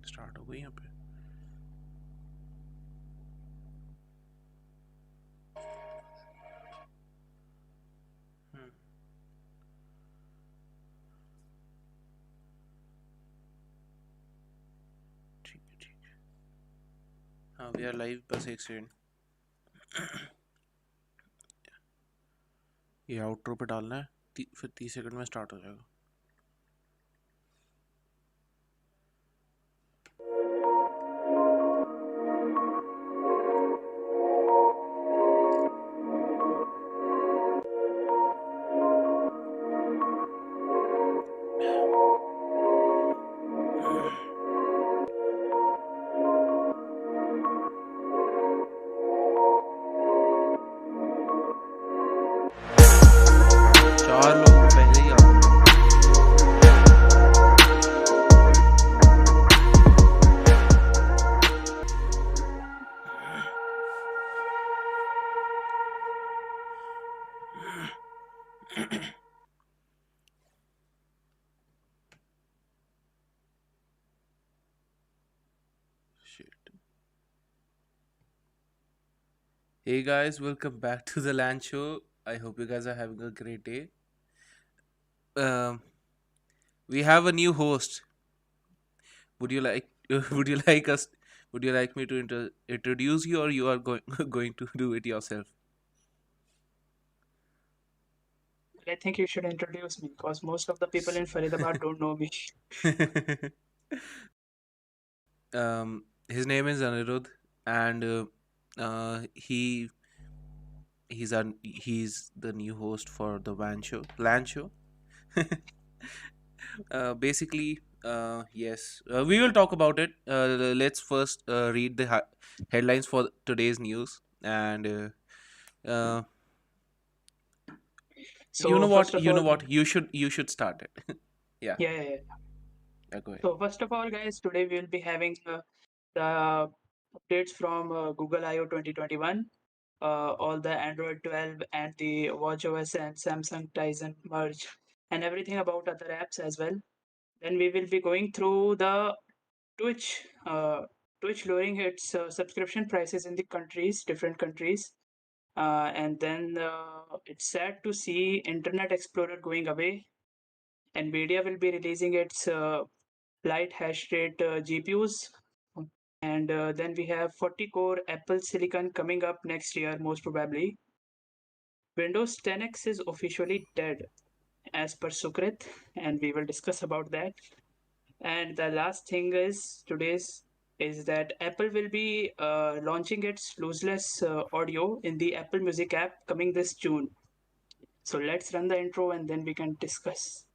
Start हो गई यहाँ पे। हम्म, ठीक है ठीक है। हाँ वी आर लाइव, बस एक सेकंड। ये आउटरो पे डालना है, फिर 30 सेकंड में स्टार्ट हो जाएगा। चार लोग पहले ही आ गए। Shit. Hey guys, welcome back to the LAN show. I hope you guys are having a great day. Um, we have a new host. Would you like would you like us would you like me to introduce you, or you are going going to do it yourself? I think you should introduce me because most of the people in Faridabad don't know me. His name is Anirudh, and he's the new host for the LAN show. Basically, yes, we will talk about it. Let's first read the headlines for today's news, and uh, you know So what, first of all, you should start it. Yeah, yeah, yeah, yeah. go ahead. So first of all, guys, today we will be having the updates from Google I/O 2021, all the Android 12 and the WatchOS and Samsung Tizen merge, and everything about other apps as well. Then we will be going through the Twitch, Twitch lowering its subscription prices in the countries, different countries. And then it's sad to see Internet Explorer going away. Nvidia will be releasing its light hash rate GPUs. And then we have 40 core Apple Silicon coming up next year, most probably. Windows 10X is officially dead, as per Sukrit, and we will discuss about that. And the last thing is today's is that Apple will be launching its lossless audio in the Apple Music app coming this June. So let's run the intro and then we can discuss.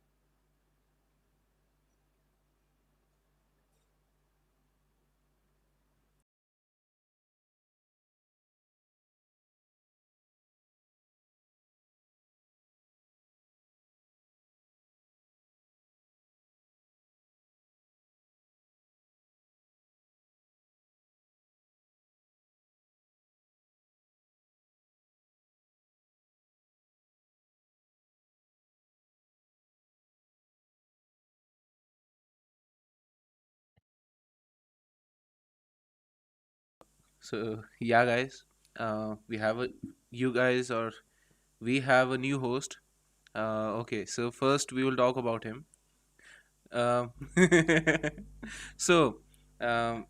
So yeah, guys, we have a you guys or we have a new host. Okay, so first we will talk about him. Um, so, um,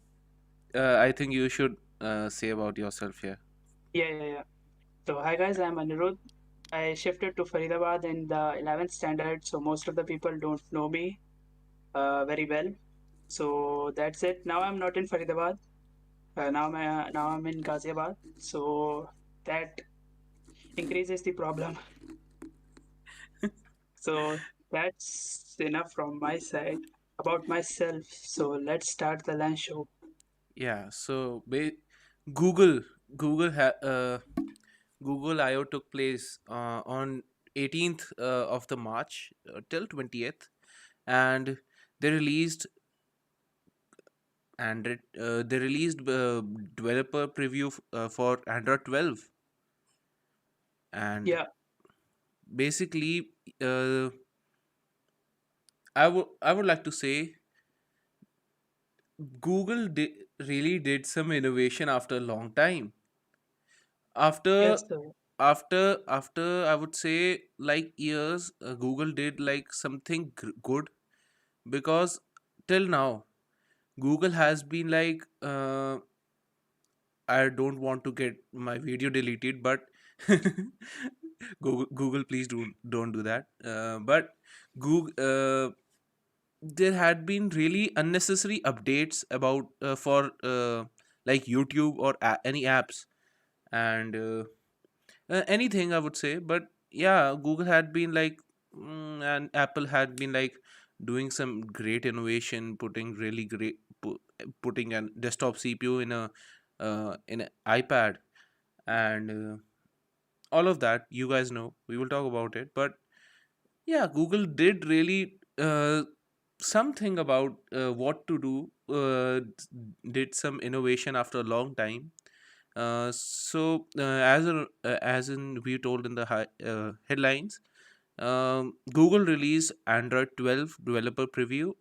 I think you should say about yourself here. Yeah, yeah, yeah. So hi guys, I'm Anirudh. I shifted to Faridabad in the 11th standard, so most of the people don't know me very well. So that's it. Now I'm not in Faridabad. Now I'm in Ghaziabad. So that increases the problem. So that's enough from my side about myself. So let's start the lunch show. Yeah. So, Google, Google, Google I/O took place on 18th of the March till 20th, and they released they released developer preview for Android 12, and Yeah, basically, I would like to say really did some innovation after a long time. After Yes, sir. after I would say like years, Google did like something good, because till now Google has been like, I don't want to get my video deleted, but Google, please don't do that. But Google, there had been really unnecessary updates about, for like YouTube or any apps, and anything I would say. But yeah, Google had been like, and Apple had been like doing some great innovation, putting really putting a desktop CPU in an iPad, and all of that. You guys know, we will talk about it. But yeah, Google did really something about what to do. Did some innovation after a long time. As in we told in the headlines, Google released Android 12 developer preview.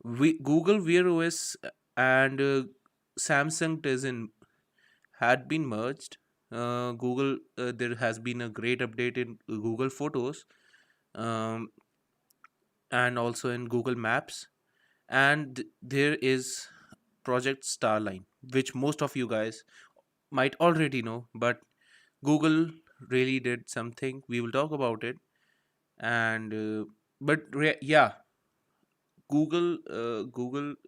Google Wear OS and Samsung Tizen had been merged. Google There has been a great update in Google Photos, um, and also in Google Maps, and there is Project Starline, which most of you guys might already know, but Google really did something. We will talk about it, and yeah, Google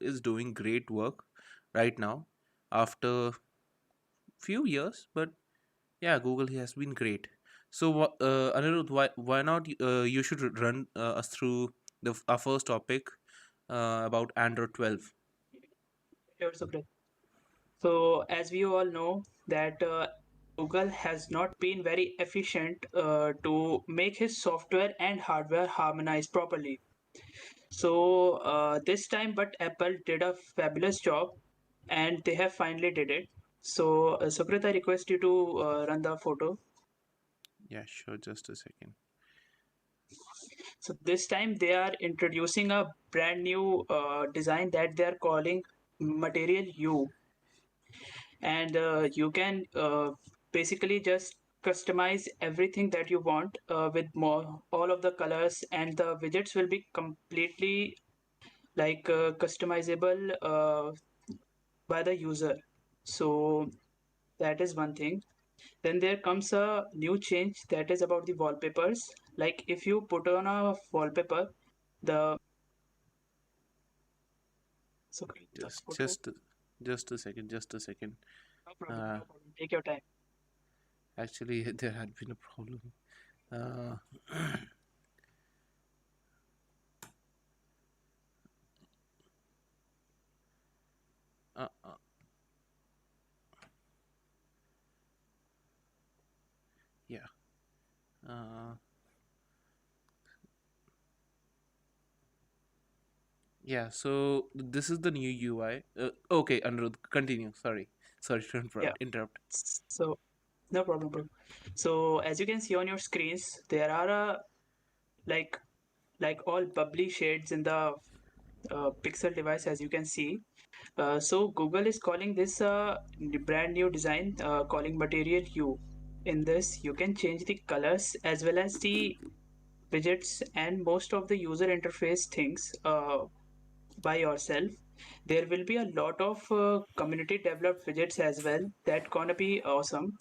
is doing great work right now after few years, but yeah, Google has been great. So, Anirudh, why not? You should run us through our first topic about Android 12. Sure, Sukrit. So, as we all know, that Google has not been very efficient to make his software and hardware harmonize properly. So this time, but Apple did a fabulous job, and they have finally did it. So, Sukrit, I request you to run the photo. Yeah, sure. Just a second. So this time they are introducing a brand new design that they are calling Material U, and you can basically just customize everything that you want with more all of the colors, and the widgets will be completely like customizable by the user. So that is one thing. Then there comes a new change that is about the wallpapers. Like if you put on a wallpaper, the so the Just, photo. just, just a second. Just a second. No problem, Uh, no problem. Take your time. Actually, there had been a problem. Uh, uh, uh, yeah. Uh, yeah. So this is the new UI. Okay, Anirudh, continue. Sorry to Yeah. interrupt. So no problem, bro. So as you can see on your screens, there are like like all bubbly shades in the Pixel device, as you can see. So Google is calling this brand new design, calling Material U. In this, you can change the colors as well as the widgets and most of the user interface things by yourself. There will be a lot of community developed widgets as well. That gonna be awesome.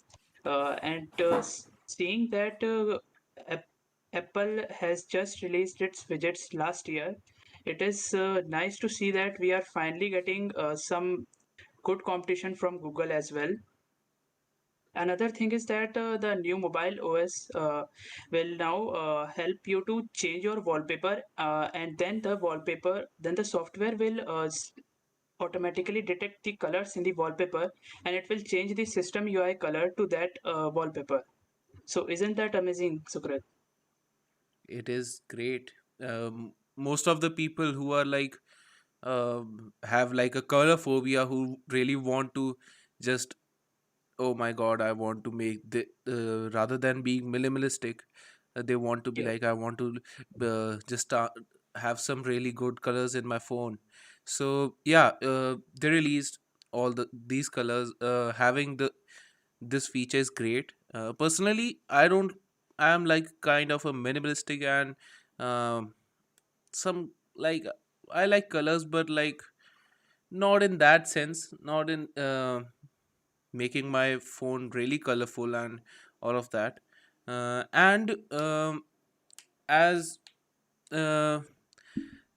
And seeing that Ap- Apple has just released its widgets last year, it is nice to see that we are finally getting some good competition from Google as well. Another thing is that the new mobile OS will now help you to change your wallpaper, and then the software will automatically detect the colors in the wallpaper, and it will change the system UI color to that wallpaper. So isn't that amazing, Sukrit? It is great. Most of the people who are like, have like a color phobia, who really want to just, oh my god, I want to make the, rather than being minimalistic, they want to be Yeah. like, I want to just have some really good colors in my phone. So yeah, they released all these colors. Having this feature is great. Personally, I don't. I am like kind of a minimalistic and um, some like I like colors, but like not in that sense. Not in making my phone really colorful and all of that. And as uh,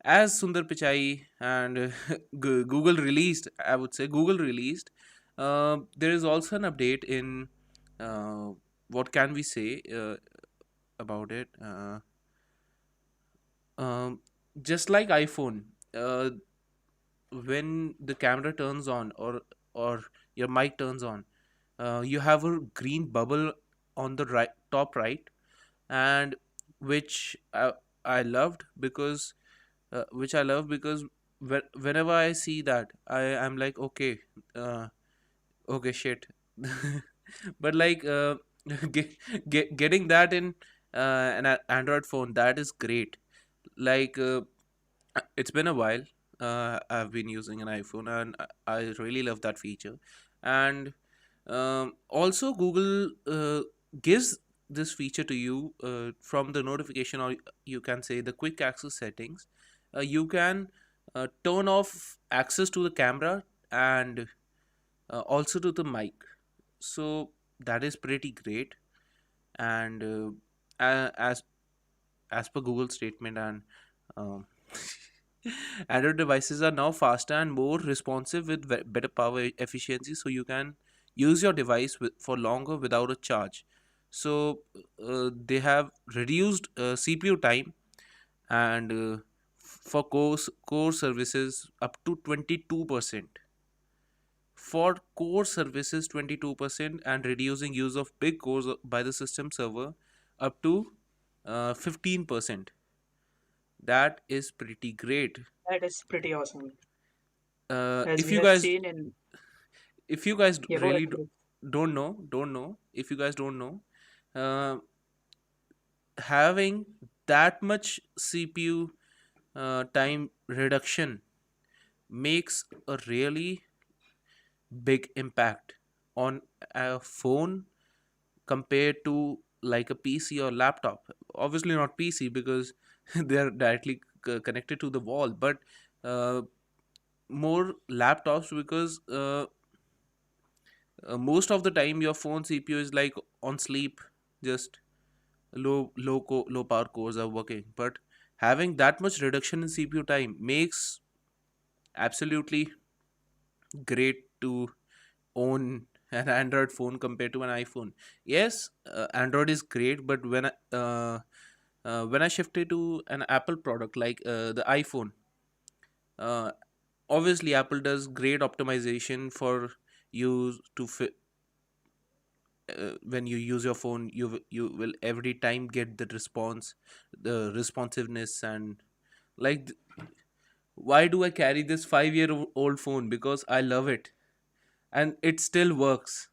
as Sundar Pichai and Google released, I would say Google released. There is also an update in uh, what can we say about it? Um, just like iPhone, when the camera turns on or your mic turns on, you have a green bubble on the right top right, and which I loved because which I love because whenever I see that, I am like, okay, uh, okay, shit. But like get, getting that in Android phone, that is great. Like it's been a while. I've been using an iPhone, and I really love that feature. And also, Google gives this feature to you from the notification, or you can say the quick access settings. You can turn off access to the camera and also to the mic. So that is pretty great. And as per Google statement, and um, Android devices are now faster and more responsive with better power efficiency, so you can use your device for longer without a charge. So they have reduced CPU time and for core services up to 22%. For core services 22%, and reducing use of big cores by the system server up to 15%. That is pretty great. That is pretty awesome. uh, As if we you have guys seen in, if you guys yeah, go ahead, really please. don't know, if you guys don't know, uh, having that much CPU time reduction makes a really big impact on a phone compared to like a PC or laptop. Obviously not PC because they're directly connected to the wall, but uh, more laptops because most of the time your phone CPU is like on sleep, just low power cores are working. But having that much reduction in CPU time makes absolutely great to own an Android phone compared to an iPhone. Yes, Android is great, but when I shifted to an Apple product like the iPhone, uh, obviously Apple does great optimization for you to when you use your phone. You will every time get the response, the responsiveness, and like why do I carry this 5 year old phone? Because I love it and it still works.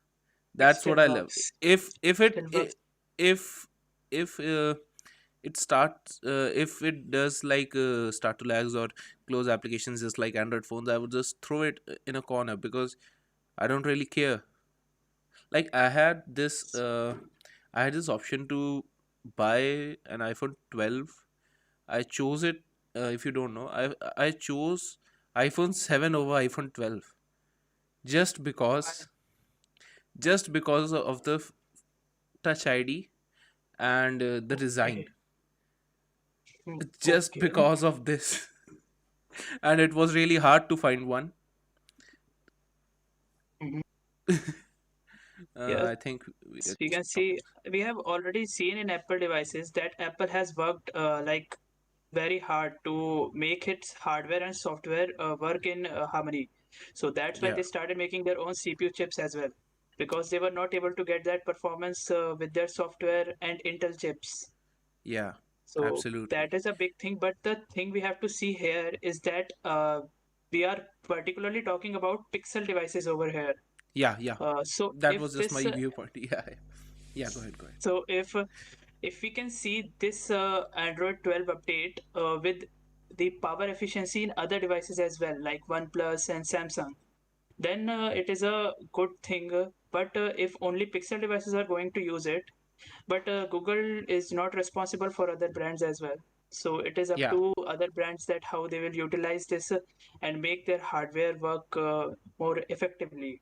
It That's still what I love. works. If Still works. if it starts if it does like start to lags or close applications just like Android phones, I would just throw it in a corner because I don't really care. Like I had this option to buy an iPhone 12. I chose it. If you don't know, I chose iPhone 7 over iPhone 12 just I- because of the touch ID and the design. Okay. Just Okay. because of this. And it was really hard to find one. Mhm. I Yes, think we we can see we have already seen in Apple devices that Apple has worked like very hard to make its hardware and software work in harmony. So that's why yeah, they started making their own CPU chips as well, because they were not able to get that performance with their software and Intel chips. yeah, So absolutely. that is a big thing. But the thing we have to see here is that we are particularly talking about Pixel devices over here. Yeah, yeah. So That if was just my this viewpoint. Yeah, yeah. Yeah, go ahead, go ahead. so if we can see this Android 12 update with the power efficiency in other devices as well, like OnePlus and Samsung, then it is a good thing. But if only Pixel devices are going to use it, but Google is not responsible for other brands as well. So it is up Yeah, to other brands that how they will utilize this and make their hardware work more effectively.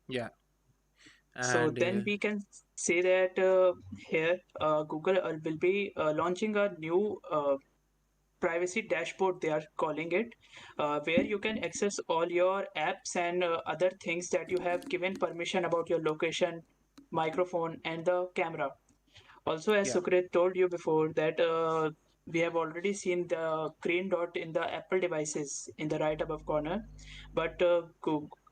yeah, So and then we can say that here Google will be launching a new privacy dashboard, they are calling it, where you can access all your apps and other things that you have given permission about your location, microphone, and the camera. Also, as yeah, Sukrit told you before, that we have already seen the green dot in the Apple devices in the right above corner, but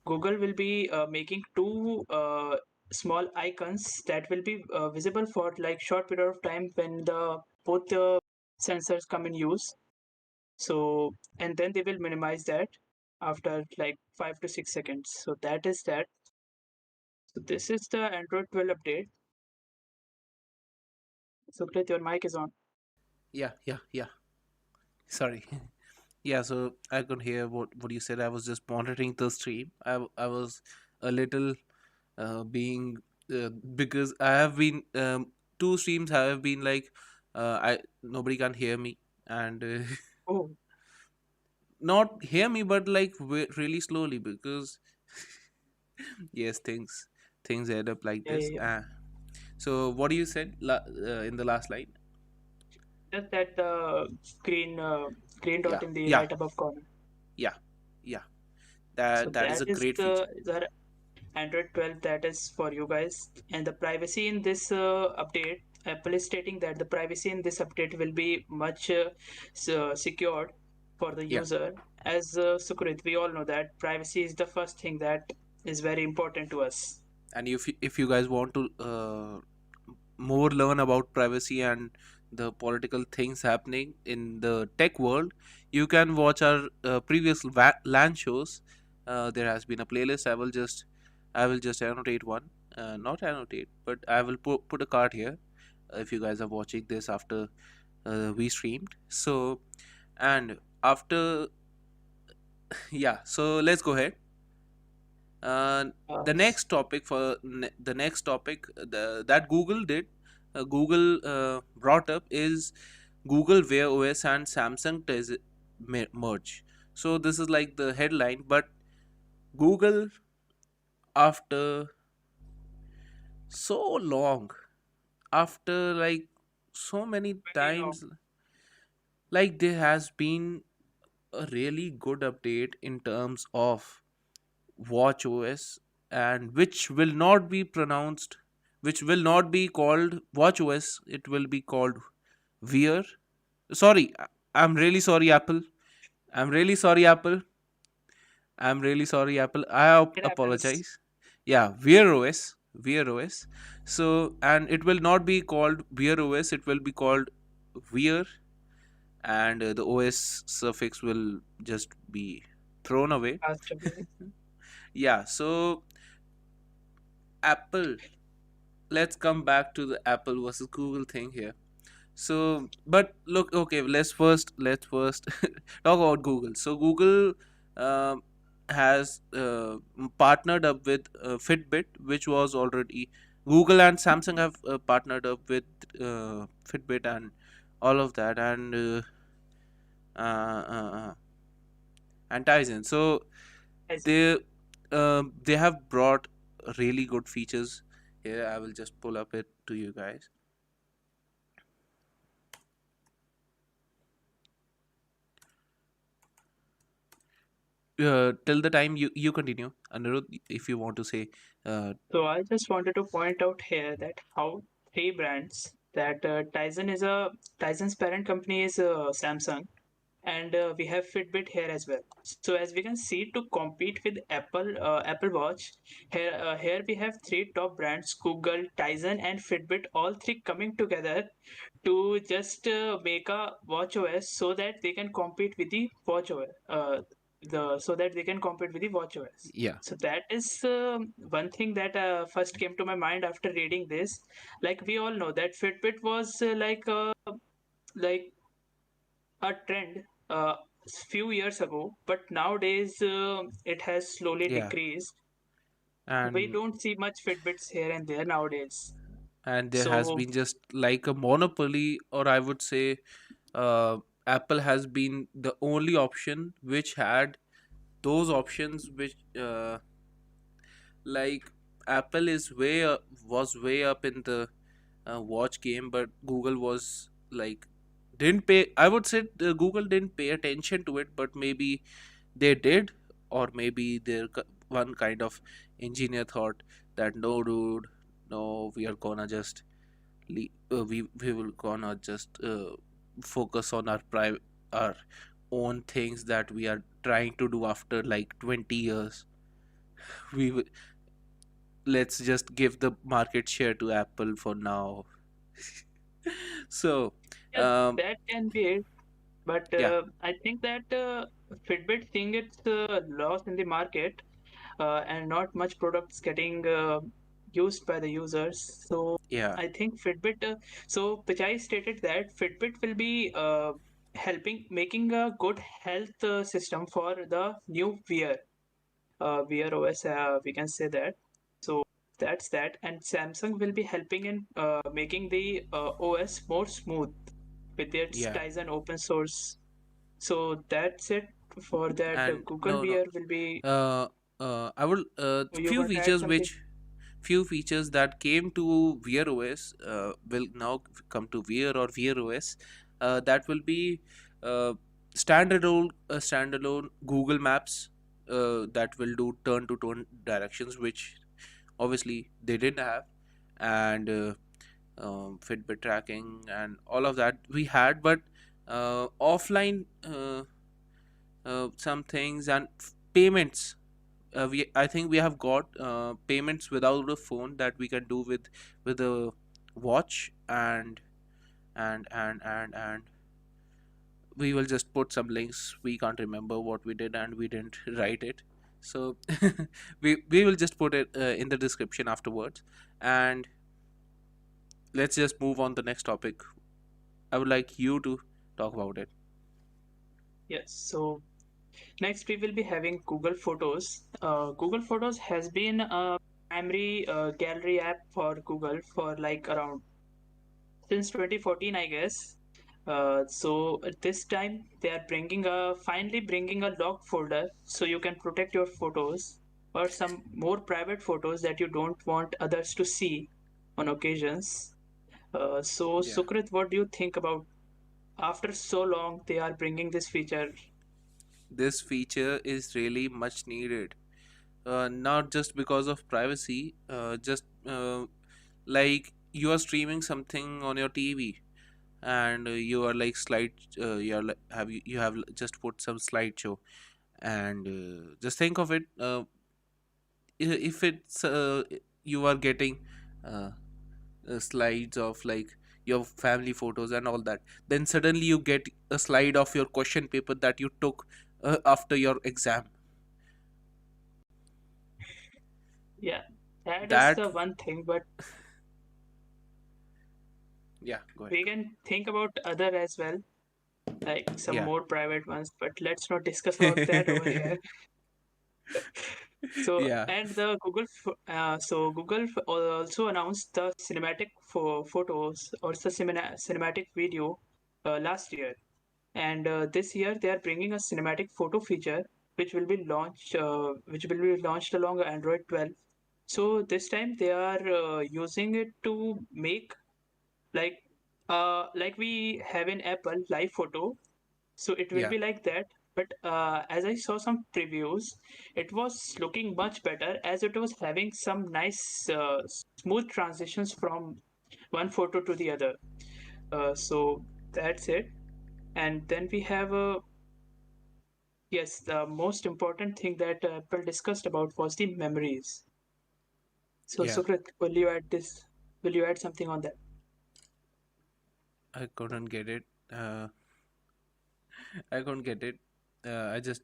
Google will be making two small icons that will be visible for like short period of time when the both sensors come in use. So, and then they will minimize that after like 5 to 6 seconds. So that is that. So this is the Android 12 update. Sukrit, your mic is on. yeah, yeah, yeah. Sorry. Yeah, so I could hear what you said. I was just monitoring the stream. I was a little being because I have been two streams have been like I nobody can hear me and Oh, not hear me but like really slowly because yes things end up like yeah, yeah, this. yeah. So what you said in the last line? Just that green green Yeah, dot in the yeah, right above corner. yeah, yeah. So That is that a is great feature. the Android 12 that is for you guys. And the privacy in this update, Apple is stating that the privacy in this update will be much secured for the Yeah. user. As Sukrit, we all know that privacy is the first thing that is very important to us. And if you guys want to more learn about privacy and the political things happening in the tech world, you can watch our previous LAN shows. There has been a playlist. I will just annotate one, not annotate, but I will put a card here if you guys are watching this after we streamed. So and after yeah, so let's go ahead. The next topic the next topic that Google did, Google brought up is Google Wear OS and Samsung merge. So this is like the headline, but Google, after so long, after like so many Very long. times, like there has been a really good update in terms of watch OS, and which will not be pronounced, which will not be called watch OS, it will be called Wear. Sorry, I'm really sorry, Apple. I'm really sorry, Apple. I'm really sorry, Apple. It happens. Apologize. Yeah, Wear OS. Wear OS. So, and it will not be called Wear OS, it will be called Wear, and the OS suffix will just be thrown away. Passed away. Yeah, so Apple, let's come back to the Apple versus Google thing here. So, but look, okay, let's first talk about Google. So Google um, has partnered up with Fitbit, which was already Google and Samsung have partnered up with Fitbit and all of that, uh, uh, uh, and Tizen. So As in, they have brought really good features here. I will just pull up it to you guys. Till the time you continue, Anirudh, if you want to say. so I just wanted to point out here that how three brands that Tyson's parent company is Samsung, and we have Fitbit here as well. So as we can see, to compete with Apple Watch, here we have three top brands: Google, Tizen, and Fitbit, all three coming together to just make a watch OS so that they can compete with the watch OS. The so that they can compete with the watch OS. Yeah, So that is one thing that first came to my mind after reading this. Like we all know that Fitbit was like a trend uh, few years ago, but nowadays it has slowly Yeah, decreased. We and don't see much Fitbits here and there nowadays. there has So been just like a monopoly, or I would say, Apple has been the only option which had those options which like Apple is was way up in the watch game, but Google was like didn't pay. I would say Google didn't pay attention to it, but maybe they did, or maybe one kind of engineer thought that no, dude, no, we are gonna just we will gonna just focus on our own things that we are trying to do after like 20 years. We will let's just give the market share to Apple for now. So yeah, um that can be it. But yeah, I think that Fitbit seeing its loss in the market and not much products getting used by the users. So yeah, I think Fitbit. So Pichai stated that Fitbit will be helping making a good health system for the new Wear OS. We can say that. So that's that. And Samsung will be helping in making the OS more smooth with its yeah. Tizen open source. So that's it for that. And Google no, no. Wear will be. Uh, I will You want to add something? few features that came to Wear OS will now come to Wear or Wear OS. That will be uh, standalone Google Maps that will do turn to turn directions, which obviously they didn't have, and Fitbit tracking and all of that we had, but offline some things and payments. We I think we have got payments without a phone that we can do with a watch, and we will just put some links. We can't remember what we did and we didn't write it, so we will just put it in the description afterwards. And let's just move on the next topic. I would like you to talk about it. Yes. So next we will be having Google Photos. Google Photos has been a primary gallery app for Google for like around since 2014, I guess. So at this time they are bringing a finally bringing a log folder so you can protect your photos or some more private photos that you don't want others to see on occasions. So Yeah, Sukrit, what do you think about after so long they are bringing this feature? this feature is really much needed, not just because of privacy, just like you are streaming something on your TV, and you are like you are like, you have just put some slideshow, and just think of it, if it's you are getting uh, slides of like your family photos and all that, then suddenly you get a slide of your question paper that you took after your exam. Yeah, that is That the one thing, but Yeah, go ahead. we can think about other as well, like some Yeah. more private ones, but let's not discuss about that over here. So Yeah. and the Google also announced the cinematic photos or the cinematic video last year, and this year they are bringing a cinematic photo feature which will be launched along Android 12. So this time they are using it to make like like we have in Apple live photo, so it will Yeah. be like that. But as I saw some previews, it was looking much better as it was having some nice smooth transitions from one photo to the other. So that's it. And then we have a yes, the most important thing that Apple discussed about was the memories. So Yeah. Sukrit, will you add this? Will you add something on that? I couldn't get it. I couldn't get it. I just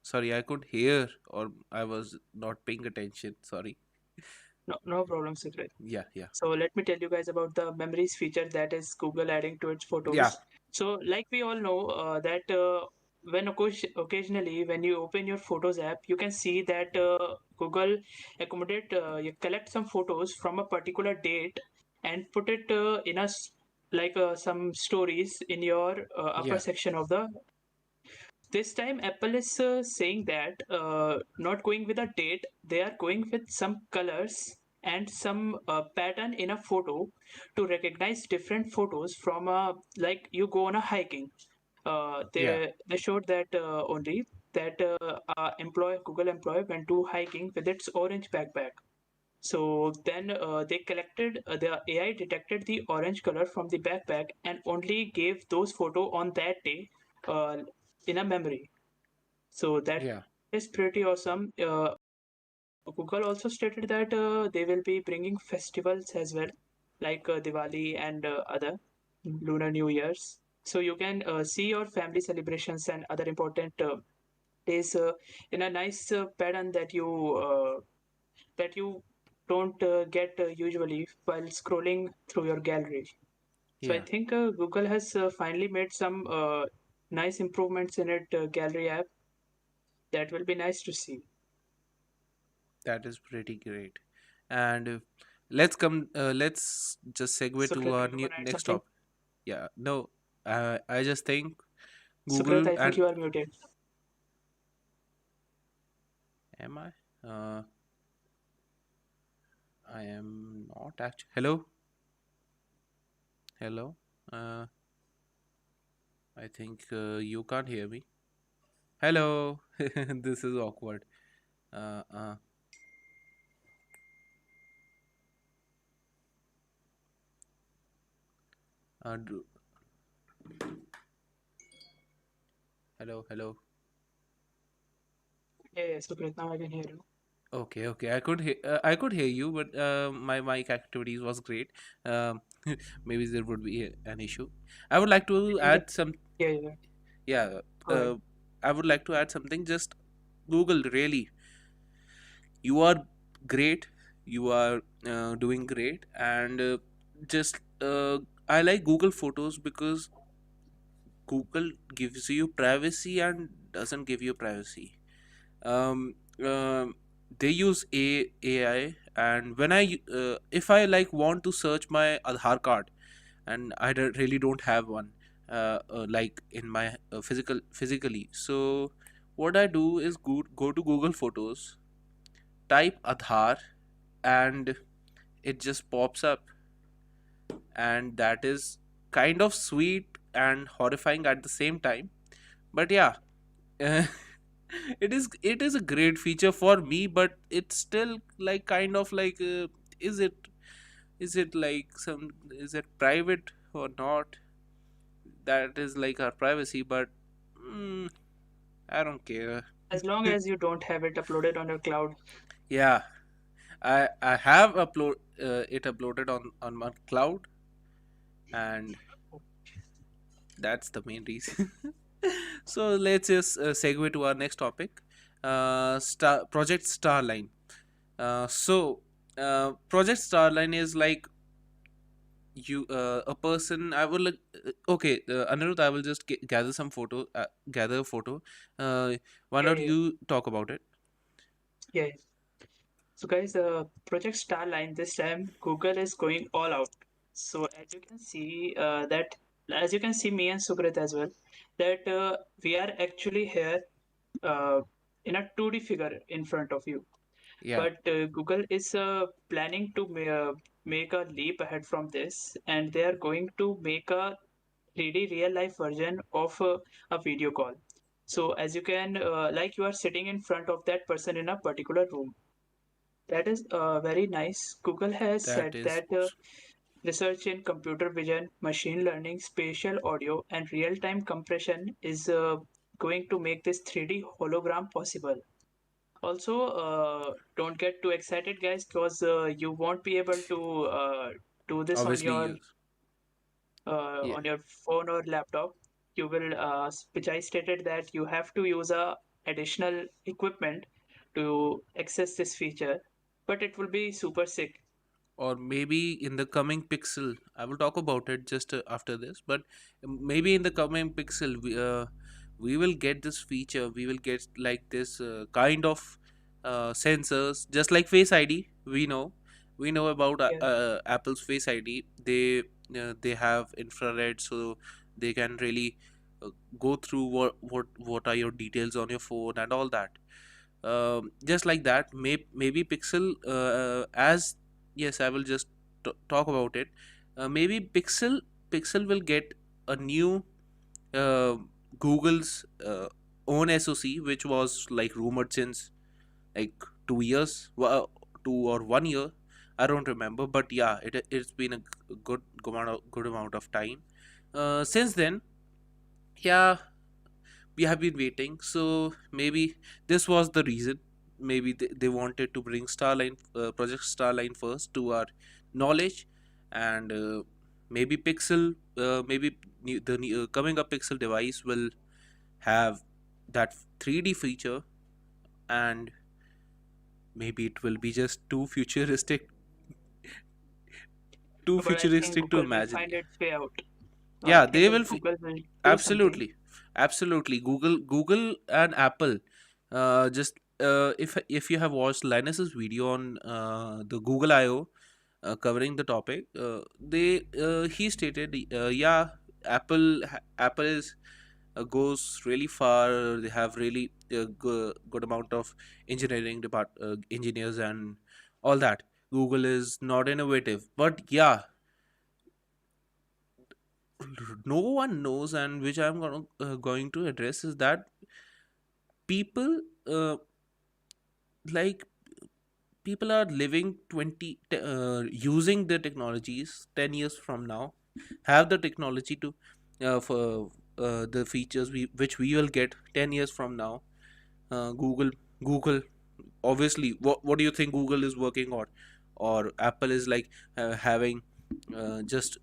sorry, I could hear, or I was not paying attention. Sorry. No, no problem, Sukrit. Yeah, yeah. So let me tell you guys about the memories feature that is Google adding to its Yeah. photos. So, like we all know, that when occasionally when you open your Photos app, you can see that Google you collect some photos from a particular date and put it in like some stories in your upper Yeah, section of the. This time, Apple is saying that not going with a date, they are going with some colors and some pattern in a photo to recognize different photos from a, like you go on a hiking. yeah, They showed that only that Google employee went to hiking with its orange backpack. So then they collected the AI detected the orange color from the backpack and only gave those photo on that day uh, in a memory. So that yeah, is pretty awesome. Google also stated that they will be bringing festivals as well, like Diwali and other Lunar New Year's. So you can see your family celebrations and other important days in a nice pattern that you don't get usually while scrolling through your gallery. So I yeah. think Google has finally made some nice improvements in it gallery app that will be nice to see. That is pretty great. And let's come. Let's just segue to Sukrit, our you want to add next something? topic. Yeah. No. I just think Sukrit, Google I think and you are muted. am I? I am not actually. Hello. Hello. Uh, I think you can't hear me. Hello. This is awkward. Uh, uh, do, hello. Hello. Yeah, yeah, Sukrit, now I can hear you. Okay, okay. I could hear you, but my mic activities was great. Um, maybe there would be an issue. I would like I to think add some. yeah, yeah. Yeah, Go ahead. uh, I would like to add something. Just Google, really, you are great. You are doing great, and just I like Google Photos because Google gives you privacy and doesn't give you privacy. um, um they use AI, and when if I like want to search my Aadhaar card and really don't have one, like in my physically, so what I do is go to Google Photos, type Aadhaar, and it just pops up, and that is kind of sweet and horrifying at the same time. But yeah, uh, it is a great feature for me, but it's still like kind of like is it is it like some is it private or not? That is like our privacy, but mm, I don't care. As long as you don't have it uploaded on your cloud, Yeah, I have it uploaded on my cloud, and that's the main reason. So let's just segue to our next topic, Project Starline. Project Starline is like you a person. I will like okay, Anirudh, I will just gather a photo. uh, why yeah, not yeah, you talk about it? yeah. So guys, Project Starline this time Google is going all out. So as you can see as you can see me and Sukrit as well, that we are actually here uh, in a 2D figure in front of you. Yeah, But Google is planning to make a leap ahead from this, and they are going to make a 3D real life version of a video call. So as you can, like you are sitting in front of that person in a particular room. That is very nice. Google has that said is that research in computer vision, machine learning, spatial audio, and real time compression is going to make this 3D hologram possible. Also, don't get too excited, guys, because you won't be able to do this obviously use. Yeah, on your phone or laptop. You will, which I stated that you have to use a additional equipment to access this feature, but it will be super sick. or maybe in the coming Pixel. I will talk about it just after this, but maybe in the coming Pixel, we will get this feature. We will get like this kind of sensors, just like Face ID. We know about Yeah. Apple's Face ID. They have infrared, so they can really uh, go through what are your details on your phone and all that. Just like that, maybe Pixel, as yes, I will just talk about it. Maybe Pixel will get a new uh, Google's own SoC, which was like rumored since like 2 years, 2 or 1 year. I don't remember, but yeah, it's been a good amount of time. Since then, yeah, we have been waiting. So maybe this was the reason. Maybe they wanted to bring Starline, Project Starline first to our knowledge, and maybe Pixel, maybe coming up Pixel device will have that 3D feature, and maybe it will be just too But I think futuristic to Google will imagine. find its way out. I Yeah, think they that will. Google will do something. Absolutely, absolutely. Google and Apple. Just if you have watched Linus's video on the Google I/O covering the topic, they he stated, yeah, Apple is goes really far. They have really good amount of engineers and all that. Google is not innovative, but yeah, no one knows, and which I'm going to address is that people, like people are living using the technologies 10 years from now, have the technology to for the features which we will get 10 years from now. Google, obviously, what do you think Google is working on, or Apple is like having just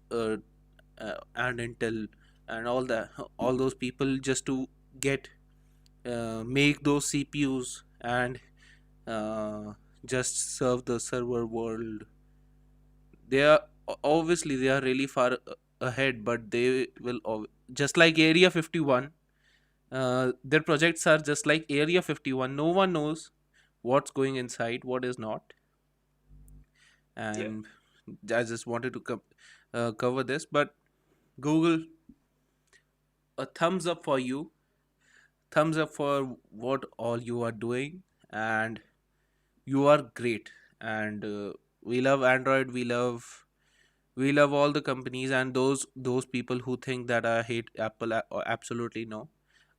and Intel and all those people just to get make those CPUs and uh, just serve the server world. They are obviously they are really far ahead, but they will just like Area 51. Their projects are just like Area 51. No one knows what's going inside, what is not, Yeah. and I just wanted to cover this. But Google, a thumbs up for you, thumbs up for what all you are doing, and you are great. And we love Android, we love all the companies, and those people who think that I hate Apple, absolutely no.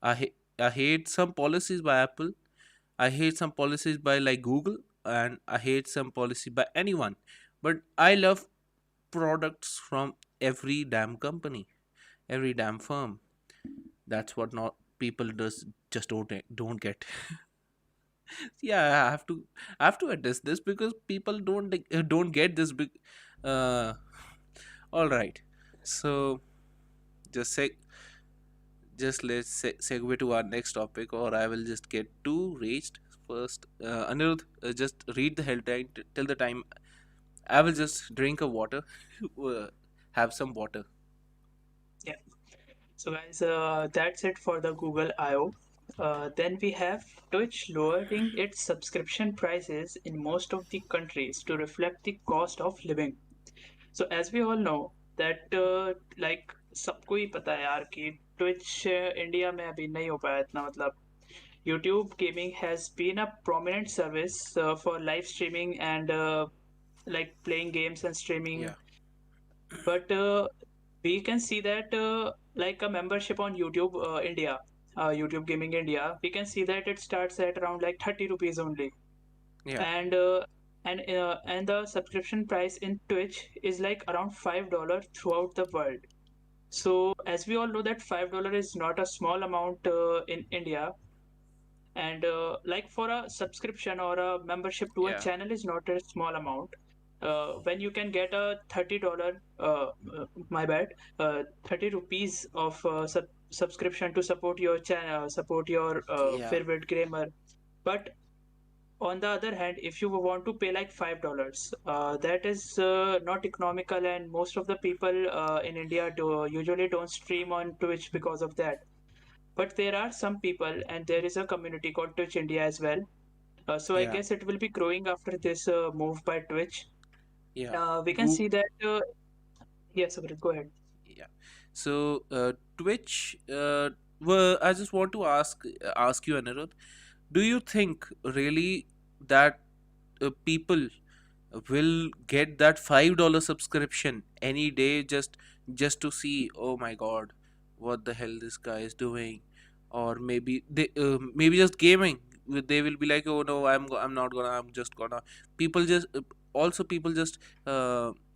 I hate some policies by Apple. I hate some policies by like Google, and I hate some policy by anyone. But I love products from every damn company, every damn firm. That's what not people just don't get. Yeah, I have to address this because people don't get this big. Uh, all right, so just say just let's segue to our next topic, or I will just get too raged first. Anirudh, just read the headline till the time I will just drink a water, have some water. Yeah. So guys, that's it for the Google I/O. Then we have Twitch lowering its subscription prices in most of the countries to reflect the cost of living. So as we all know that like सबको ही पता है यार कि Twitch India में अभी नहीं हो पाया इतना मतलब YouTube gaming has been a prominent service for live streaming and like playing games and streaming, Yeah, but we can see that like a membership on YouTube India, YouTube Gaming India, we can see that it starts at around like 30 rupees only, yeah, and and the subscription price in Twitch is like around $5 throughout the world. So as we all know that $5 is not a small amount in India, and like for a subscription or a membership to a yeah, channel is not a small amount. When you can get a $30 my bad 30 rupees of subscription to support your channel, support your yeah, favorite gamer. But on the other hand, if you want to pay like $5, that is not economical, and most of the people in India usually don't stream on Twitch because of that. But there are some people, and there is a community called Twitch India as well. So I Yeah, guess it will be growing after this move by Twitch. yeah. We can see that. Yes, Sukrit, go ahead. Yeah. So Twitch. Well, I just want to ask you, Anirudh. Do you think really that people will get that $5 subscription any day just to see, oh my god, what the hell this guy is doing? Or maybe they maybe just gaming, they will be like, oh no, I'm not gonna, I'm just gonna, people just also people just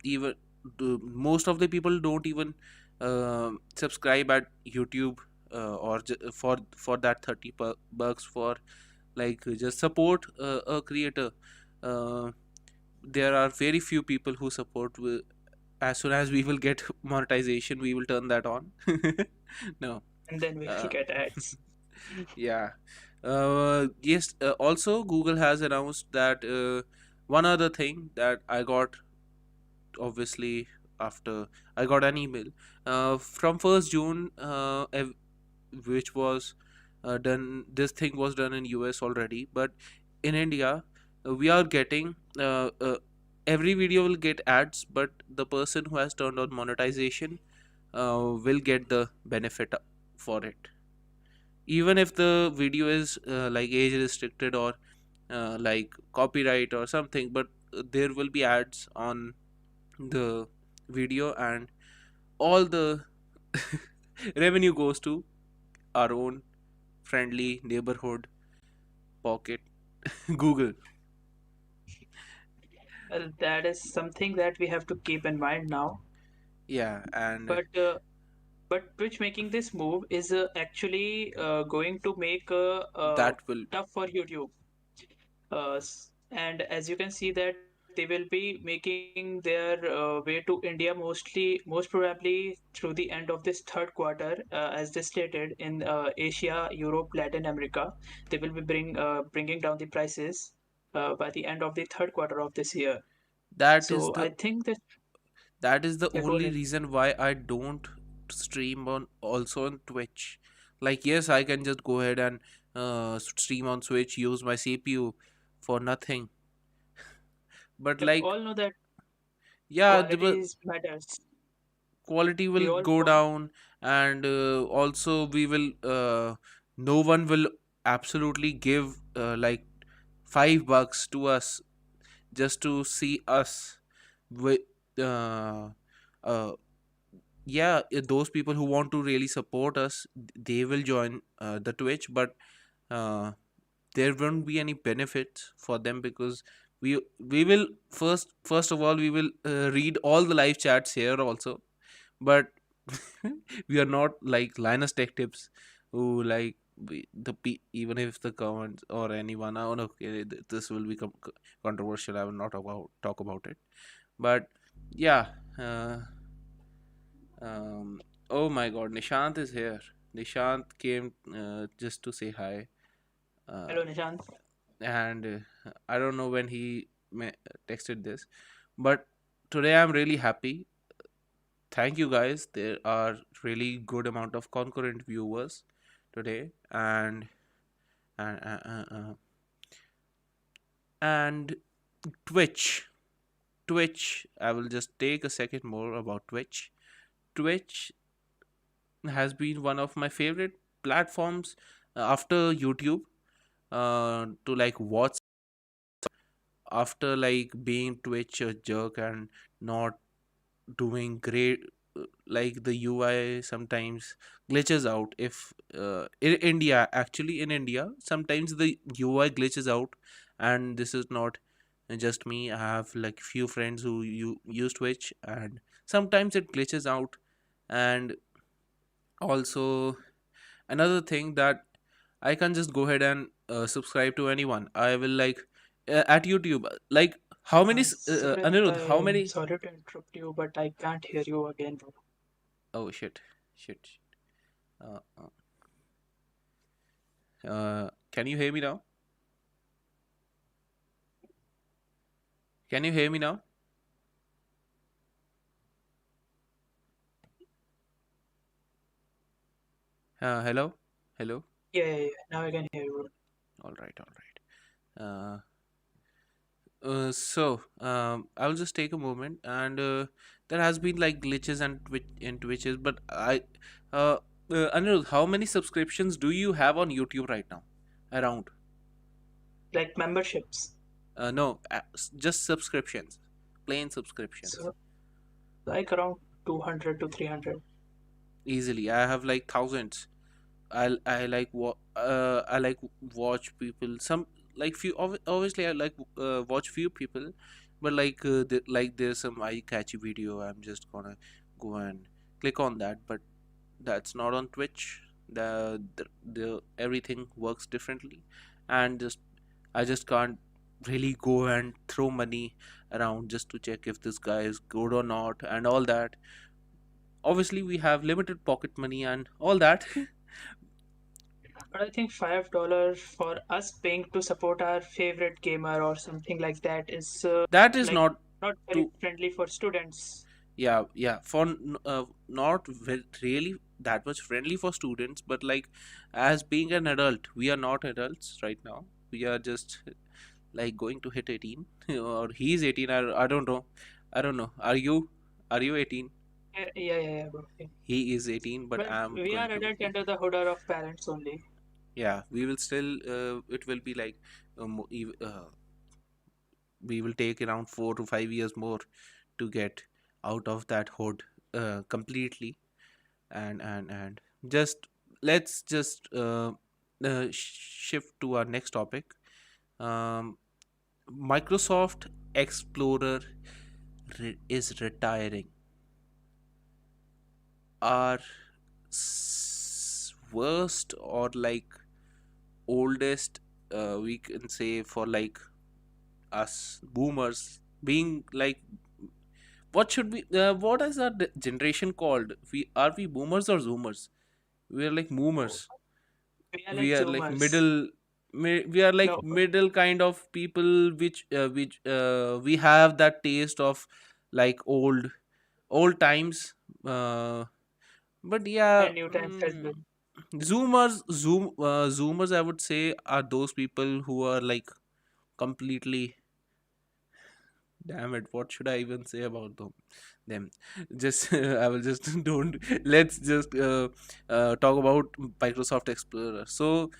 even most of the people don't even subscribe at YouTube, or for that 30 bucks for like just support a creator. uh, there are very few people who support as soon as we will get monetization we will turn that on. No. And then we will uh, get ads. yeah. Yes, also Google has announced that one other thing that I got, obviously, after I got an email from 1st June, which was done, this thing was done in US already, but in India we are getting every video will get ads, but the person who has turned on monetization will get the benefit for it, even if the video is like age restricted or like copyright or something, but there will be ads on the video, and all the revenue goes to our own friendly neighborhood pocket, Google. Well, that is something that we have to keep in mind now. Yeah, and But Twitch making this move is actually going to make that will tough for YouTube. And as you can see that they will be making their way to India most probably through the end of this third quarter, as they stated in Asia, Europe, Latin America. They will be bringing down the prices by the end of the third quarter of this year. that is So the I think that, that is the yeah, go only ahead. reason why I don't stream on also on Twitch. Like, yes, I can just go ahead and stream on Switch, use my CPU for nothing, but We like, all know that yeah, quality matters. quality We will all go want. down, and also we will no one will absolutely give like $5 to us just to see us with uh, uh, yeah, those people who want to really support us, they will join the Twitch, but uh, there won't be any benefits for them, because we will first of all we will read all the live chats here also, but we are not like Linus Tech Tips, who like even if the comments or anyone, oh, no, okay, this will become controversial, I will not talk about it, but yeah. Oh my god, Nishant is here. Nishant came just to say hi, uh, Hello, Nishant. and I don't know when he texted this, but today I'm really happy. Thank you guys, there are really good amount of concurrent viewers today, and and twitch Twitch, I will just take a second more about Twitch has been one of my favorite platforms after YouTube, to like watch, after like being Twitch a jerk and not doing great. Like the UI sometimes glitches out. If in India, actually in India, sometimes the UI glitches out, and this is not just me. I have like few friends who use Twitch, and sometimes it glitches out. And also another thing that I can just go ahead and subscribe to anyone. I will like at YouTube. Like, how many? Sukrit, Anirudh, how I'm many? sorry to interrupt you, but I can't hear you again, bro. Oh shit, shit. Uh, can you hear me now? Can you hear me now? Hello? Hello? Yeah, yeah, yeah. Now I can hear you. All right, all right. I'll just take a moment, and there has been like glitches and twitches, but uh, Anirudh, how many subscriptions do you have on YouTube right now? Around? Like memberships. No, just subscriptions, plain subscriptions. So like around 200 to 300. Easily, I have like thousands. I like watch people. Some like few. Obviously, I like watch few people, but like there's some eye catchy video. I'm just gonna go and click on that. But that's not on Twitch. The everything works differently, and just I just can't really go and throw money around just to check if this guy is good or not and all that. Obviously, we have limited pocket money and all that. But I think $5 for us paying to support our favorite gamer or something like that is That is like not not very too. friendly for students. Yeah, for not really that much friendly for students, but like as being an adult, we are not adults right now. We are just like going to hit 18 or he's 18. I don't know. I don't know. Are you 18? Yeah, yeah, yeah, yeah, bro. Yeah. He is 18, but But I'm we going are to adult be. under the hood of parents only. Yeah, we will still it will be like we will take around 4 to 5 years more to get out of that hood completely. And just let's just shift to our next topic. um, Microsoft Explorer is retiring. Our worst or like oldest, we can say, for like us boomers, being like, what should we what is our generation called? We boomers or zoomers? We are like boomers. We are like We are like Zoomers. we are like No, middle kind of people, which we have that taste of like old times. But yeah, and new times as well. zoomers, I would say, are those people who are like completely. Damn it, what should I even say about them? Just I will just don't. Let's just talk about Microsoft Explorer. So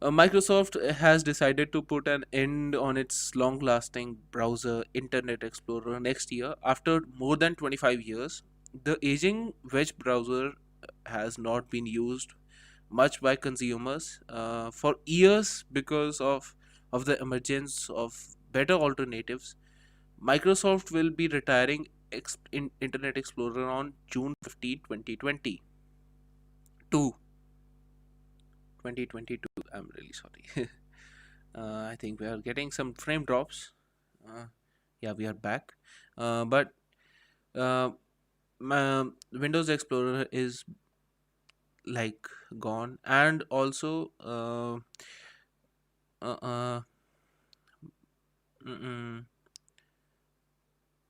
Microsoft has decided to put an end on its long lasting browser Internet Explorer next year after more than 25 years. The aging web browser has not been used much by consumers for years because of the emergence of better alternatives. Microsoft will be retiring Internet Explorer on June 15, 2022. 2022. I'm really sorry. I think we are getting some frame drops. Uh, yeah, we are back. But uh, Windows Explorer is like gone, and also uh, uh, mm, mm,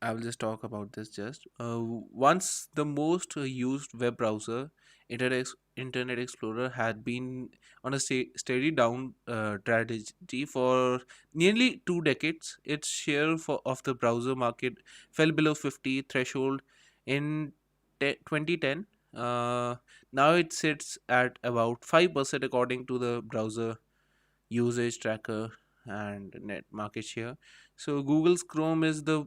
I will just talk about this just. Once the most used web browser, Internet Explorer had been on a steady down strategy for nearly 2 decades. Its share of the browser market fell below 50 threshold in 2010. Now it sits at about 5% according to the browser usage tracker and net market share. So Google's Chrome is the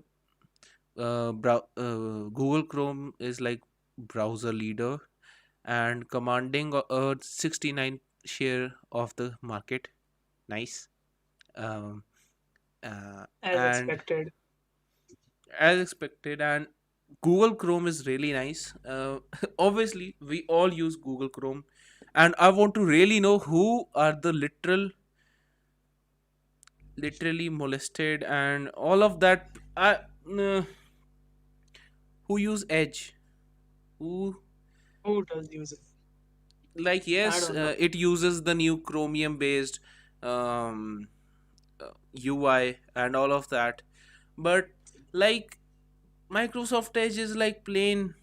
Google Chrome is like browser leader and commanding a 69 share of the market. Nice. Um, As and expected. as expected, and Google Chrome is really nice. Obviously, we all use Google Chrome, and I want to really know who are the literally molested and all of that. Uh, who use Edge? Who Who does use it? like, I yes, don't know. it uses the new Chromium based UI and all of that. But like Microsoft Edge is like plain,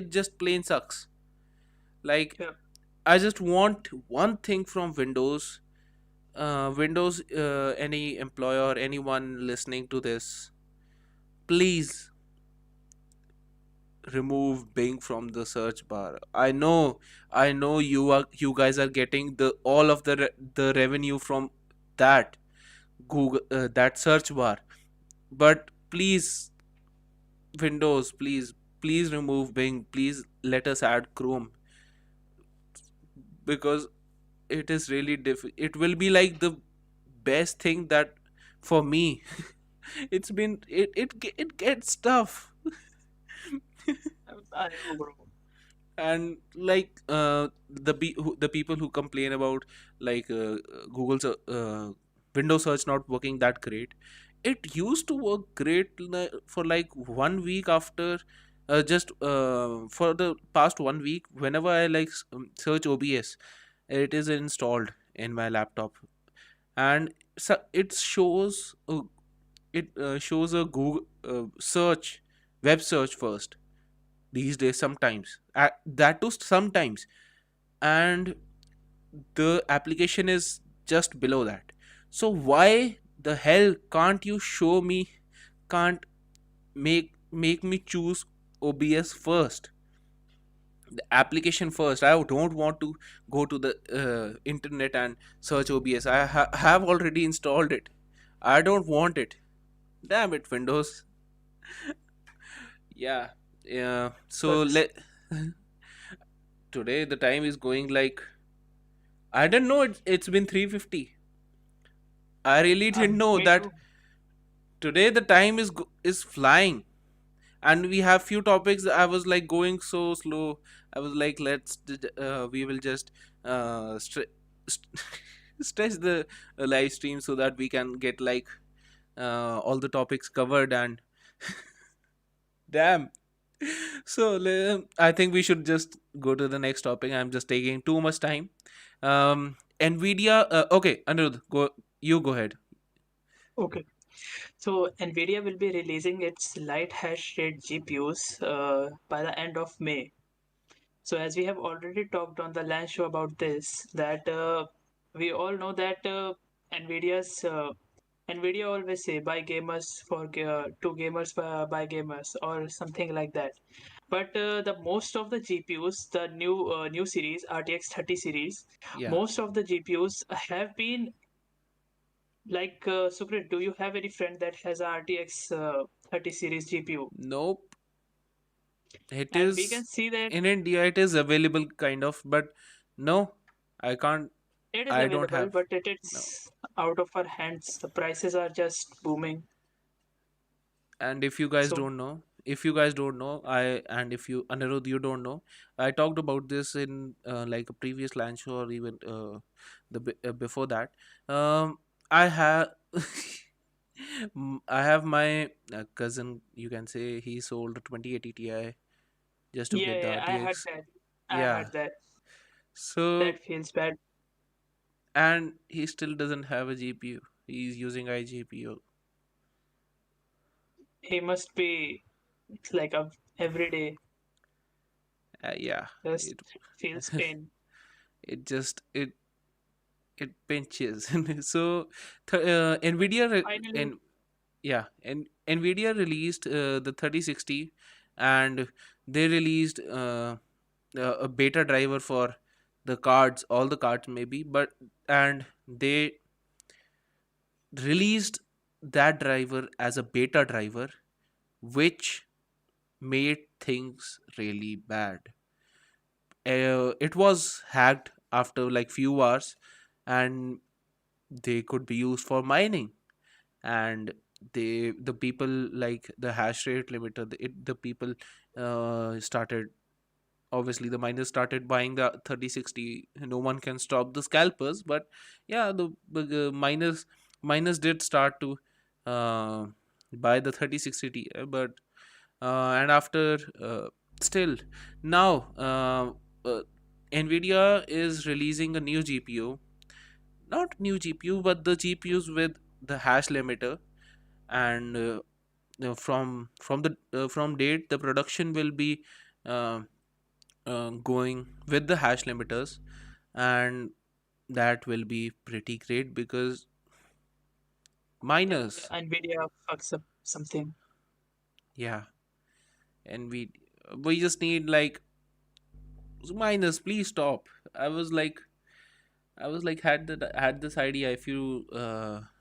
it just plain sucks. Like Yeah. I just want one thing from Windows. Windows, any employer, anyone listening to this, please remove Bing from the search bar. I know you guys are getting the all of the revenue from that Google, that search bar, but please, Windows, please remove Bing. Please let us add Chrome, because it is really it will be like the best thing that for me. It gets tough. I know, bro. And like the people who complain about like Google's Windows search not working that great, it used to work great for like 1 week after, just for the past 1 week, whenever I like search OBS, it is installed in my laptop, and so it shows shows a Google search, web search first these days sometimes, that too sometimes, and the application is just below that. So why the hell can't you show me, can't make me choose OBS first, the application first? I don't want to go to the internet and search OBS. I have already installed it. I don't want it. Damn it, Windows. Yeah. Yeah, so Sucks. today the time is going like, I didn't know it's been 3:50. I really didn't know Me that too. today the time is flying, and we have few topics. I was like going so slow. I was like, we will just st- stretch the live stream so that we can get like all the topics covered. And damn. So I think we should just go to the next topic. I'm just taking too much time. Nvidia. Okay, Anirudh, go. You go ahead. Okay. So NVIDIA will be releasing its light hash rate GPUs by the end of May. So as we have already talked on the LAN show about this, that we all know that NVIDIA always say buy gamers for to gamers by gamers or something like that. But the most of the GPUs, the new series RTX 30 series, Yeah. most of the GPUs have been like Sukrit. Do you have any friend that has a RTX 30 series GPU? Nope. It And we can is see that in India. It is available kind of, but no, I can't. it is I don't available, have. but No. it's out of our hands. The prices are just booming. And if you guys So don't know, if you, Anirudh, you don't know, I talked about this in like a previous lunch show, or even before that. I have I have my cousin, you can say, he sold a 2080 Ti just to yeah, get the yeah, I heard RTX. that. I Yeah. heard that. So, That feels bad. and he still doesn't have a GPU. He's using iGPU. He must be like a every day Yeah, just it feels pain. it just it pinches. So Nvidia Finally, and yeah, and Nvidia released the 3060, and they released a beta driver for the cards, all the cards maybe, but and they released that driver as a beta driver, which made things really bad. It was hacked after like few hours, and they could be used for mining. And the people, like the hash rate limiter, the people started, obviously the miners started buying the 3060. No one can stop the scalpers, but yeah, the miners did start to uh, buy the 3060 Ti, but and after still now Nvidia is releasing a new GPU, not new GPU, but the GPUs with the hash limiter, and from date the production will be uh, going with the hash limiters, and that will be pretty great because Yeah, miners, Nvidia fucks up something. yeah, and we just need like miners, please stop. I was like had this idea. If you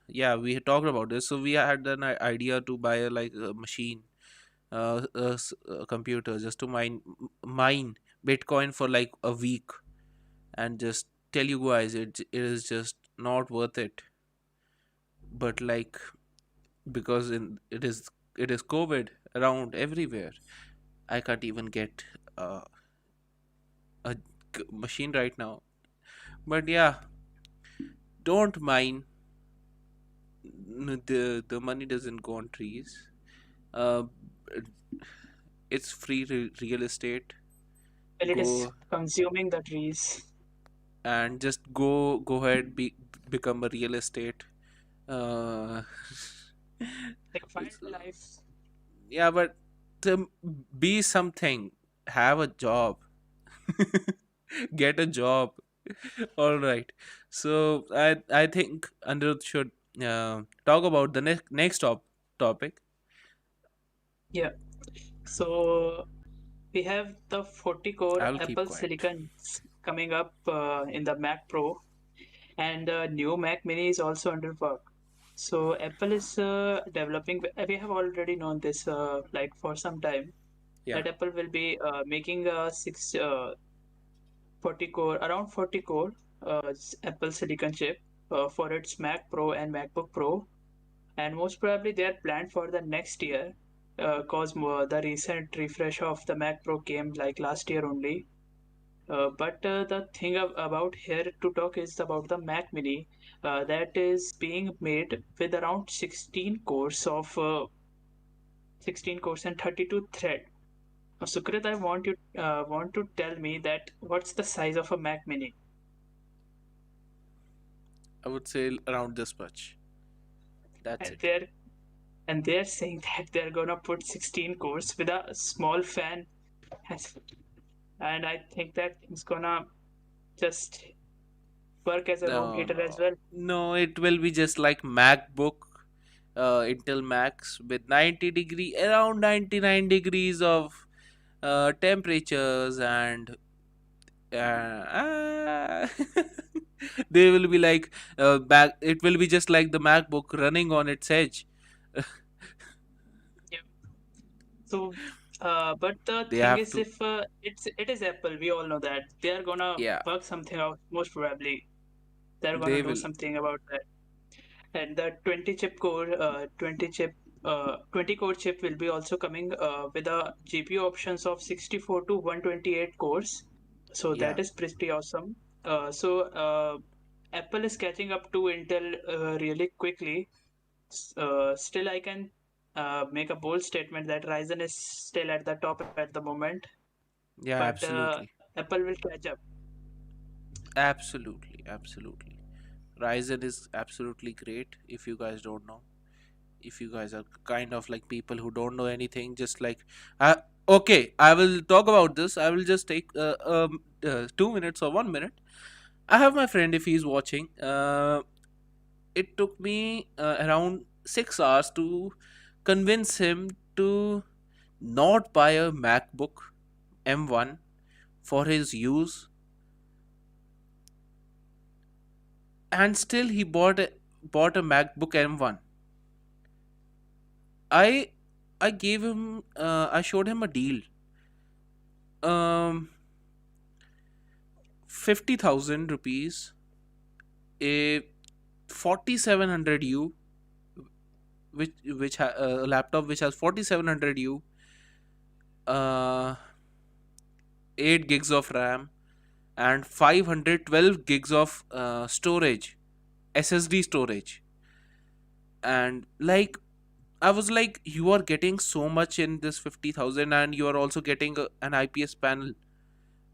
yeah, we had talked about this, so we had an idea to buy like a machine, a computer, just to mine Bitcoin for like a week, and just tell you guys it is just not worth it. But like, because it is COVID around everywhere, I can't even get uh, a machine right now. But yeah, don't mine. The money doesn't go on trees. uh it's free real estate. Well, it is Go consuming the trees. and just go ahead, become a real estate. uh Like find it's, life. yeah, but to be something, have a job. Get a job. All right, so I think Anirudh should talk about the next topic. Yeah. So we have the 40 core I'll keep Apple quiet. Silicon coming up in the Mac Pro, and the new Mac Mini is also under work. So Apple is developing. We have already known this like for some time Yeah, that Apple will be making a 40 core around 40 core Apple Silicon chip for its Mac Pro and MacBook Pro, and most probably they are planned for the next year because the recent refresh of the Mac Pro came like last year only. But the thing about here to talk is about the Mac Mini that is being made with around 16 cores and 32 thread. Sukrit, I want to tell me that what's the size of a Mac Mini? I would say around this much. That's And it. they're saying that they're gonna put 16 cores with a small fan, and I think that it's gonna just work as a room No, heater as no, well. no. It will be just like MacBook, Intel Max with around 99 degrees of temperatures, and uh, they will be like back. It will be just like the MacBook running on its edge. Yeah. So, but the They thing have is, to. if it is Apple, we all know that they are gonna Yeah, work something out. Most probably, they're gonna they do will. something about that. And the 20 core chip will be also coming with a GPU options of 64 to 128 cores. So Yeah, that is pretty awesome. So Apple is catching up to Intel really quickly. Still, I can make a bold statement that Ryzen is still at the top at the moment, yeah, but absolutely, Apple will catch up. absolutely, absolutely. Ryzen is absolutely great. If you guys don't know, if you guys are kind of like people who don't know anything, just like, uh, okay, I will talk about this. I will just take 2 minutes or 1 minute. I have my friend, if he's watching. It took me around 6 hours to convince him to not buy a MacBook M1 for his use, and still he bought a MacBook M1. I I gave him I showed him a deal. 50,000 rupees, a 4700 U, a laptop which has 4700 U, uh 8 gigs of RAM, and 512 gigs of storage, SSD storage. And like, I was like, you are getting so much in this 50,000, and you are also getting an IPS panel.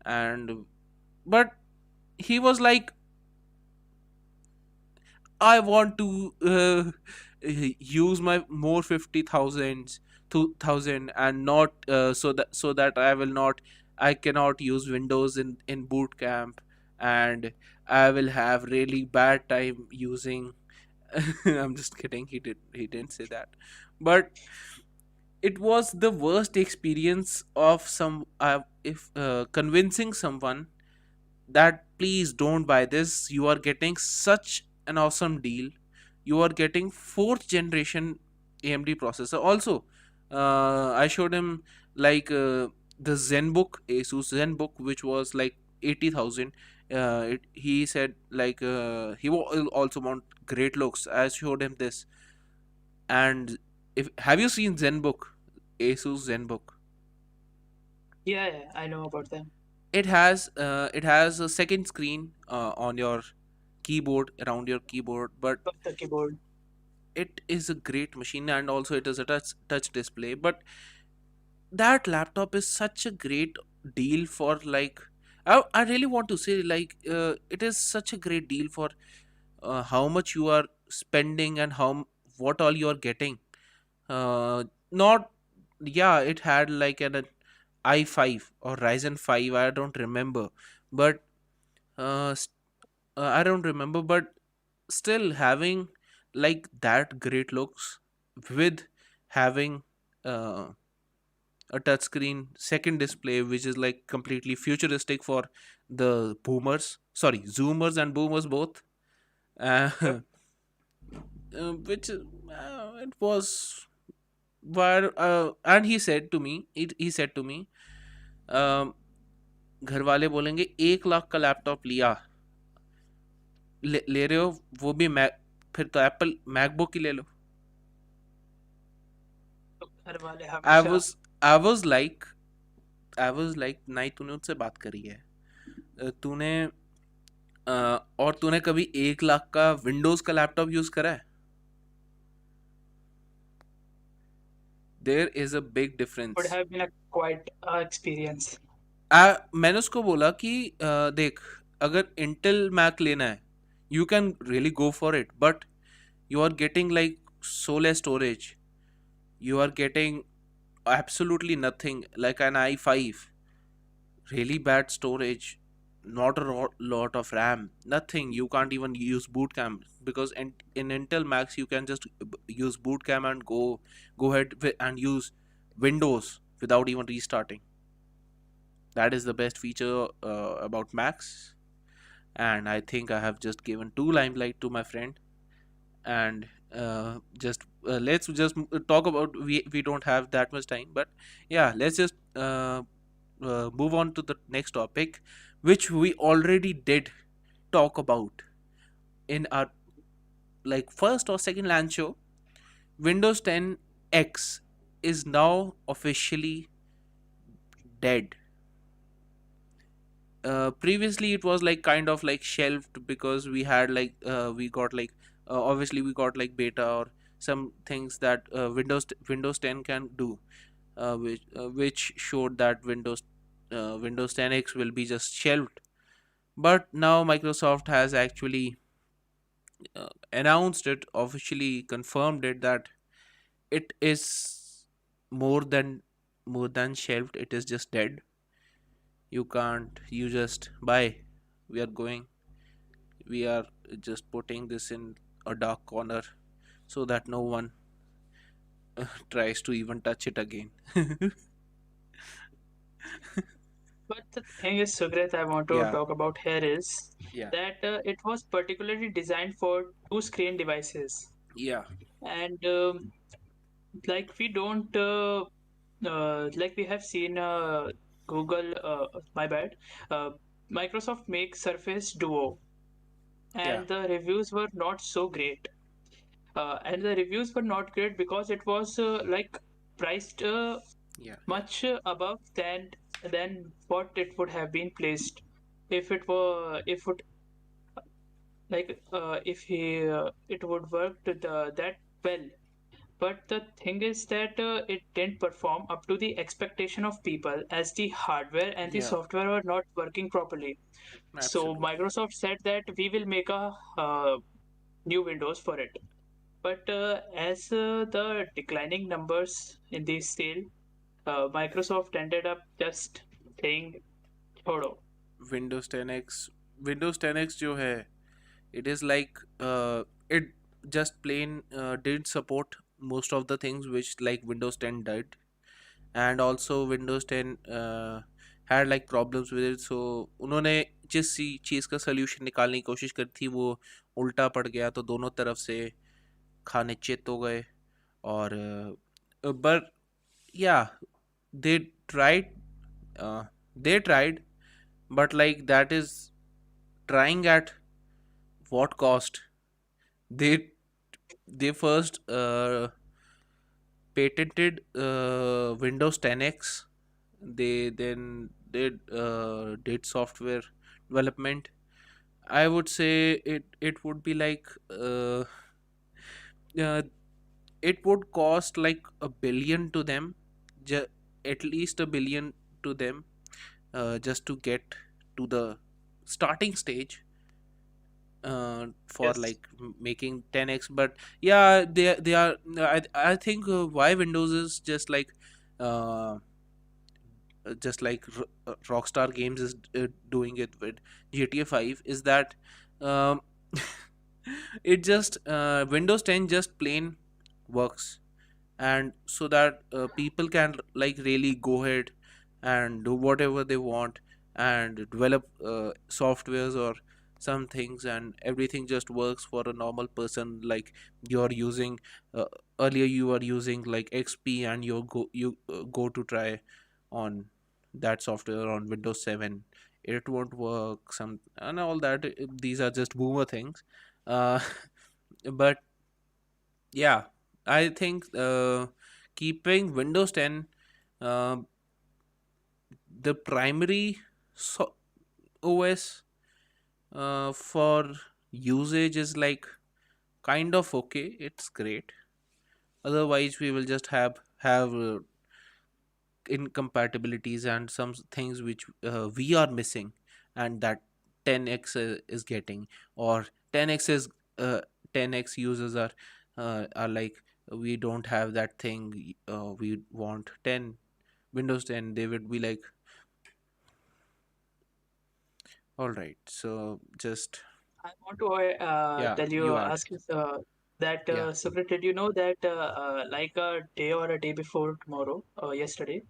And but he was like, I want to use my more 50,000 2,000 and not so that I cannot use Windows in boot camp, and I will have really bad time using. I'm just kidding. He didn't say that, but it was the worst experience of some if convincing someone that please don't buy this. You are getting such an awesome deal. You are getting fourth generation AMD processor. Also, I showed him like the ZenBook, Asus ZenBook, which was like 80,000. He said like he also want great looks. I showed him this, and if have you seen ZenBook, Asus ZenBook? Yeah, yeah, I know about them. It has a second screen on your keyboard, around your keyboard, but Of the keyboard. it is a great machine, and also it is a touch display. But that laptop is such a great deal for like I really want to say like it is such a great deal for how much you are spending and what all you are getting. Not Yeah, it had like an i5 or Ryzen 5, I don't remember, but uh, s- I don't remember, but still having like that great looks with having uh, a touchscreen second display, which is like completely futuristic for the boomers, sorry, zoomers and boomers both. uh, Yep. which it was where and he said to me um, घर वाले बोलेंगे 1 लाख का laptop लिया, ले रहे हो, वो भी मैक, फिर तो एप्पल मैकबुक ही ले लो. तो घर वाले आई हमेशा वाज आई वाज लाइक नहीं, तूने उससे बात करी है, तूने और तूने कभी 1 लाख का विंडोज का लैपटॉप यूज करा है? There is a big would difference. have been a quite experience. मैंने उसको बोला कि देख, अगर इंटेल मैक लेना है, you can really go for it, but you are getting like so less storage. You are getting absolutely nothing, like an i5, really bad storage, not a lot of RAM, nothing. You can't even use boot camp because in Intel Max you can just use boot camp and go ahead and use Windows without even restarting. That is the best feature about Max, and I think I have just given two limelight to my friend. And just let's just talk about, we don't have that much time, but yeah, let's just move on to the next topic, which we already did talk about in our like first or second LAN show. Windows 10 X is now officially dead. Previously it was like kind of like shelved because we had like we got like obviously we got like beta or some things that Windows 10 can do, which showed that Windows 10X will be just shelved. But now Microsoft has actually announced it, officially confirmed it, that it is more than more than shelved. It is just dead. You can't. You just buy. We are going. We are just putting this in a dark corner so that no one tries to even touch it again. But the thing is, Sugrit, I want to Yeah. talk about here is Yeah. that it was particularly designed for two screen devices. Yeah. And like we don't like we have seen Google, my bad, uh, Microsoft make Surface Duo, Yeah. and the reviews were not so great. And the reviews were not great because it was like priced Yeah. Yeah. much above than what it would have been placed if it were if it like if he it would work to that well. But the thing is that it didn't perform up to the expectation of people as the hardware and the Yeah. software were not working properly. So Absolutely. Microsoft said that we will make a new Windows for it. But as the declining numbers in the sale, Microsoft ended up just saying छोड़ो. Windows 10x, Windows 10x जो है, it is like it just plain did support most of the things which like Windows 10 did, and also Windows 10 had like problems with it. So उन्होंने जिस चीज़ का solution निकालने की कोशिश करी थी वो उल्टा पड़ गया, तो दोनों तरफ से खाने चित हो गए. और but yeah, they tried, uh, they tried, but like that is trying at what cost? They first patented Windows 10x. They then did software development. I would say it would be like uh, it would cost like $1 billion to them, ju- at least $1 billion to them, just to get to the starting stage, for Yes. like making 10x. But yeah, they are, I think why Windows is uh, just like Rockstar Games is doing it with GTA 5 is that um, it just Windows 10 just plain works, and so that people can like really go ahead and do whatever they want and develop softwares or some things, and everything just works for a normal person. Like you're using uh, earlier you were using like XP, and you go to try on that software on Windows 7, it won't work, some and all that. These are just boomer things. uh, but yeah, I think keeping Windows 10 uh, the primary OS for usage is like kind of okay. It's great. Otherwise, we will just have incompatibilities and some things which we are missing, and that 10x is getting, or 10x is 10x users are like, we don't have that thing, we want 10 Windows 10. They would be like, all right, so just I want to yeah, tell you, you add. ask you that Yeah, Sukrit, did you know that like a day or a day before tomorrow, yesterday,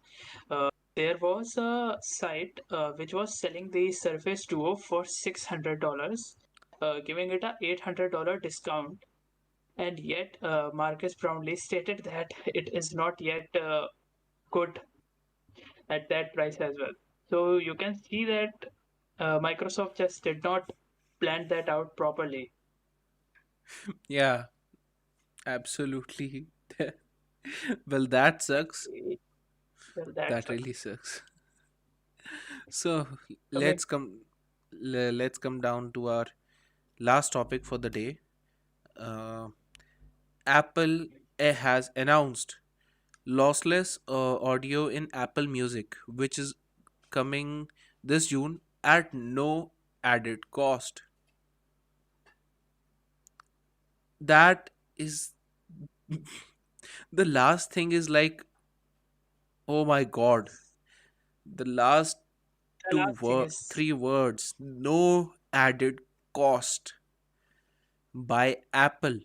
there was a site which was selling the Surface Duo for $600, giving it a $800 discount, and yet Marcus proudly stated that it is not yet good at that price as well. So you can see that Microsoft just did not plan that out properly. yeah, absolutely. Well, that sucks. Well, that That sucks. really sucks. So Coming, let's come let's come down to our last topic for the day. uh, Apple has announced lossless audio in Apple Music, which is coming this June at no added cost. That is the last thing is like, oh my god, the last the last thing is, three words, no added cost by Apple.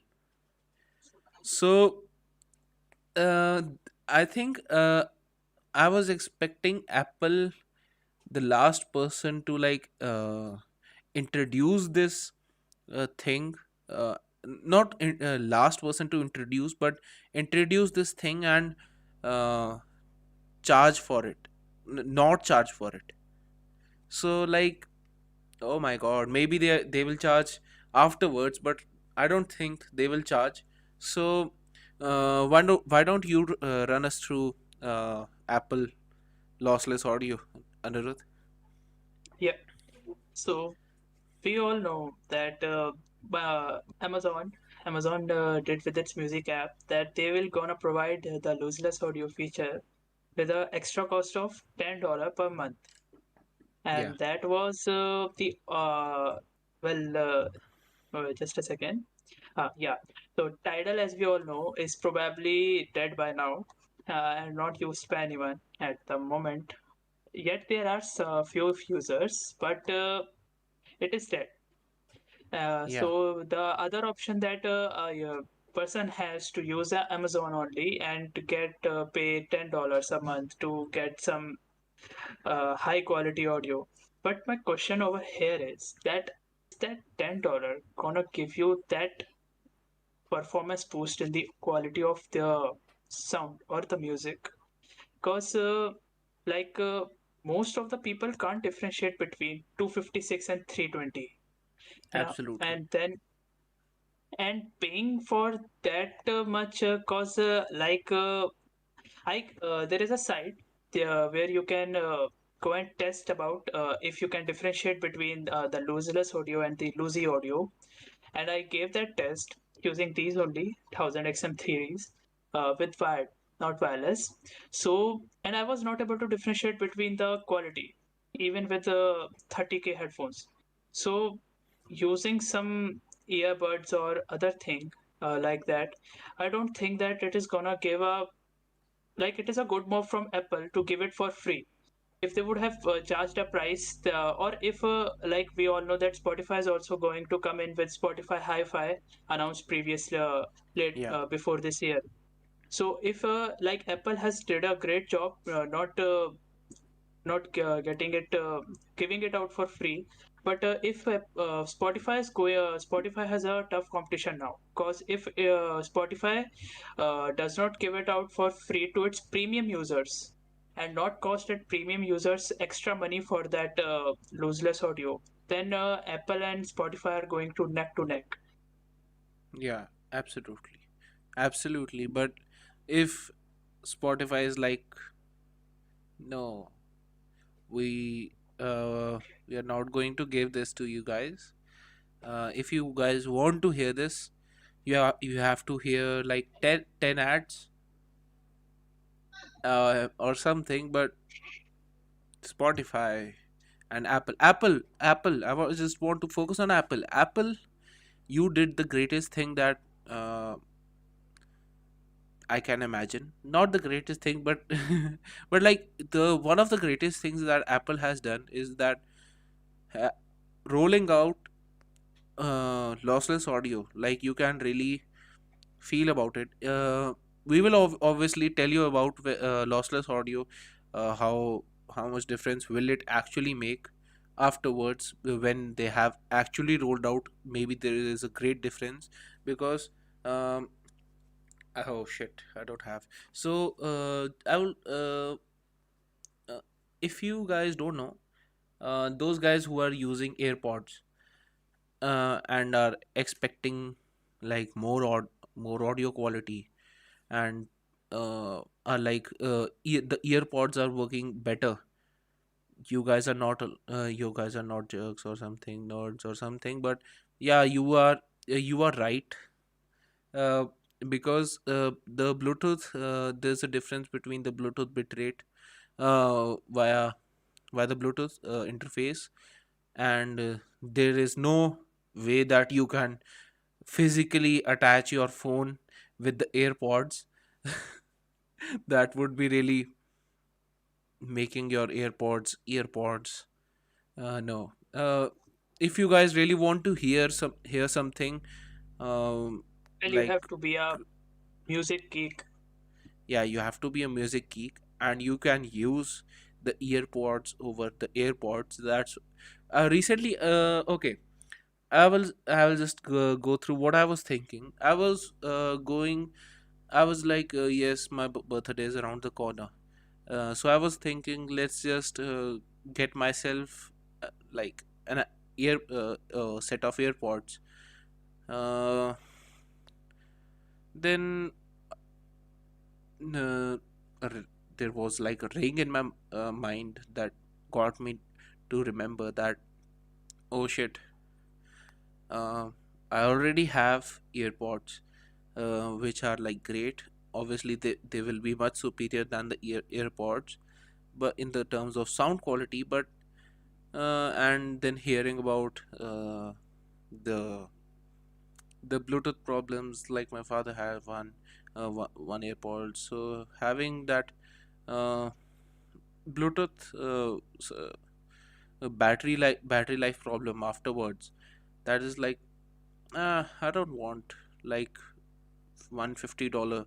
So uh, I think I was expecting Apple, the last person to like introduce this thing, not last person to introduce, but introduce this thing and uh, charge for it, not charge for it. So like, oh my god, maybe they will charge afterwards, but I don't think they will charge. So why don't you run us through Apple lossless audio, Anirudh? yeah. So we all know that Amazon did with its music app that they will gonna provide the lossless audio feature with a extra cost of $10 per month, Yeah, and that was the well. Just a second. Yeah. So Tidal, as we all know, is probably dead by now and not used by anyone at the moment. Yet there are few users, but it is dead. Yeah, So the other option that a person has to use Amazon only and to get pay $10 a month to get some high quality audio. But my question over here is that $10 gonna give you that performance boost in the quality of the sound or the music? Because most of the people can't differentiate between 256 and 320. Yeah, absolutely. and then and paying for that much cause I there is a site there where you can go and test about if you can differentiate between the lossless audio and the loosey audio, and I gave that test using these only 1000 XM theories with wired, not wireless. So, and I was not able to differentiate between the quality, even with 30K headphones. So, using some earbuds or other thing like that, I don't think that it is gonna give a it is a good move from Apple to give it for free. If they would have charged a price, or if we all know that Spotify is also going to come in with Spotify Hi-Fi announced previously late Yeah, before this year. So if Apple has did a great job not getting it giving it out for free, but if Spotify has a tough competition now, because if Spotify does not give it out for free to its premium users and not cost its premium users extra money for that lossless audio, then Apple and Spotify are going to neck. yeah, absolutely. Absolutely. But if Spotify is like, no, we we are not going to give this to you guys. If you guys want to hear this, you have to hear like 10 ads or something. But Spotify and Apple, just want to focus on Apple. You did the greatest thing that uh, I can imagine. Not the greatest thing, but but like the one of the greatest things that Apple has done is that uh, rolling out lossless audio. Like you can really feel about it. We will obviously tell you about lossless audio, how much difference will it actually make afterwards when they have actually rolled out. Maybe there is a great difference because um, oh shit, I don't have. So I will. If you guys don't know, those guys who are using AirPods and are expecting like more audio quality and are like the earpods are working better. You guys are not jerks or something, nerds or something. But yeah, you are right. uh, because the Bluetooth, there's a difference between the Bluetooth bitrate via the Bluetooth interface, and there is no way that you can physically attach your phone with the AirPods. That would be really making your AirPods. No. If you guys really want to hear something, um, Well, you like have to be a music geek. yeah, you have to be a music geek, and you can use the earpods over the AirPods. That's recently. Okay, I will just go through what I was thinking. I was like, yes, my birthday is around the corner. So I was thinking, let's just get myself like an ear set of AirPods. Uh, then uh, there was like a ring in my mind that got me to remember that, oh shit, uh, I already have AirPods, which are like great. Obviously, they will be much superior than the AirPods, but in the terms of sound quality. But and then hearing about the the Bluetooth problems, like my father had one AirPod, so having that uh, Bluetooth battery life problem afterwards, that is like, I don't want like $150.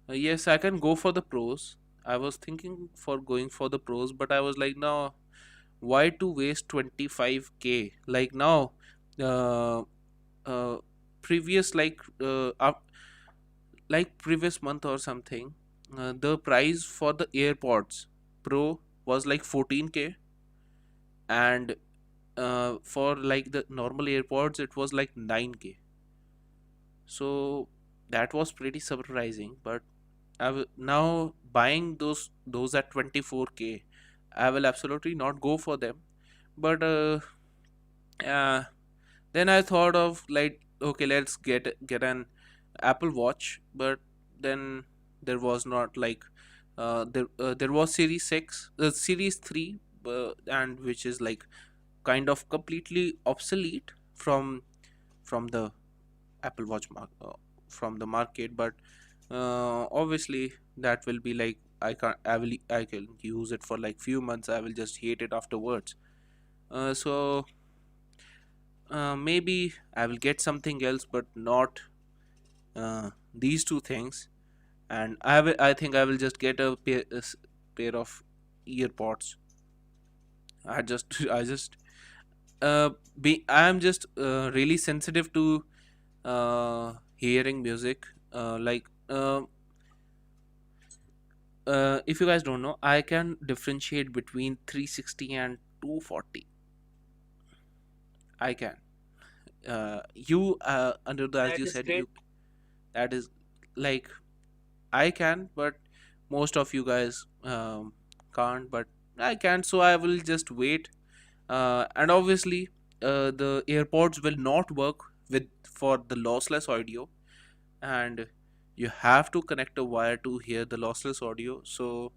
Yes, I can go for the pros. I was thinking for going for the pros, but I was like, no, why to waste 25K? Like now, uh, uh, previous like previous month or something, the price for the AirPods Pro was like 14K, and for like the normal AirPods, it was like 9K. So that was pretty surprising. But now buying those at 24K, I will absolutely not go for them. But uh, then I thought of like, okay, let's get an Apple Watch. But then there was not like, there was Series 6, Series 3, and which is like kind of completely obsolete from the Apple Watch from the market. But obviously that will be like, I can use it for like few months. I will just hate it afterwards. So maybe I will get something else, but not these two things. And I think I will just get pair of earpods. I just be I'm just really sensitive to hearing music. If you guys don't know, I can differentiate between 360 and 240. I can. You under the, as That you is said, great. you, that is like, I can, but most of you guys can't. But I can, so I will just wait. And obviously, the AirPods will not work with for the lossless audio, and you have to connect a wire to hear the lossless audio. So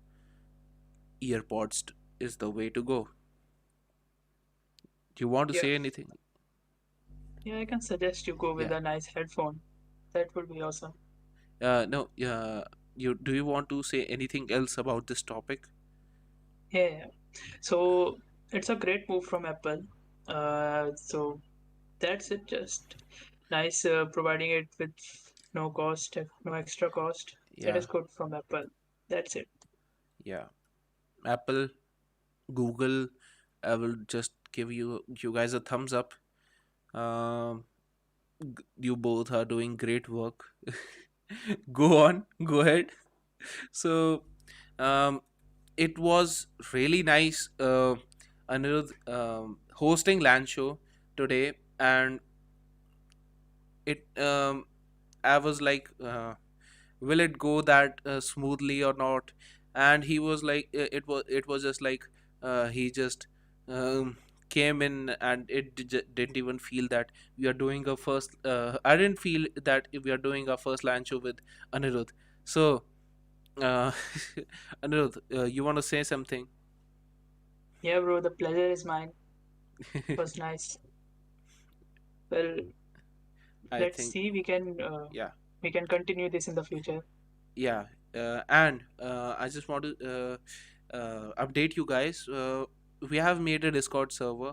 is the way to go. Do you want to Yeah, say anything? yeah, I can suggest you go with Yeah. a nice headphone. That would be awesome. No. You do you want to say anything else about this topic? Yeah, yeah. So it's a great move from Apple. So that's it. Just nice, providing it with no cost, no extra cost. That Yeah. is good from Apple. That's it. Yeah. Apple, Google, I will just give you guys a thumbs up. Um, you both are doing great work. Go on, go ahead. So, um, it was really nice, Anirudh, hosting LAN show today, and it I was like, will it go that smoothly or not? And he was like, it was just like, he just um, came in, and didn't even feel that we are doing a first. I didn't feel that we are doing our first LAN show with Anirudh. So, uh, Anirudh, you want to say something? Yeah, bro. The pleasure is mine. Was nice. Well, I let's think, see. yeah. We can continue this in the future. Yeah. And I just want to update you guys. We have made a Discord server.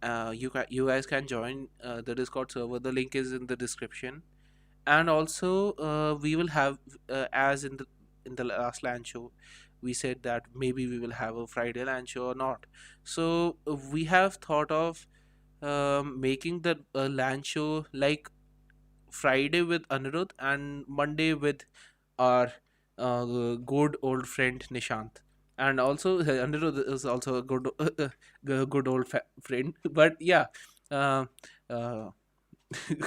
You guys can join the Discord server. The link is in the description. And also, we will have, as in the last LAN show, we said that maybe we will have a Friday LAN show or not. So we have thought of making the LAN show like Friday with Anirudh and Monday with our good old friend Nishant. And also, Anirudh is also a good old friend. But yeah, uh, uh,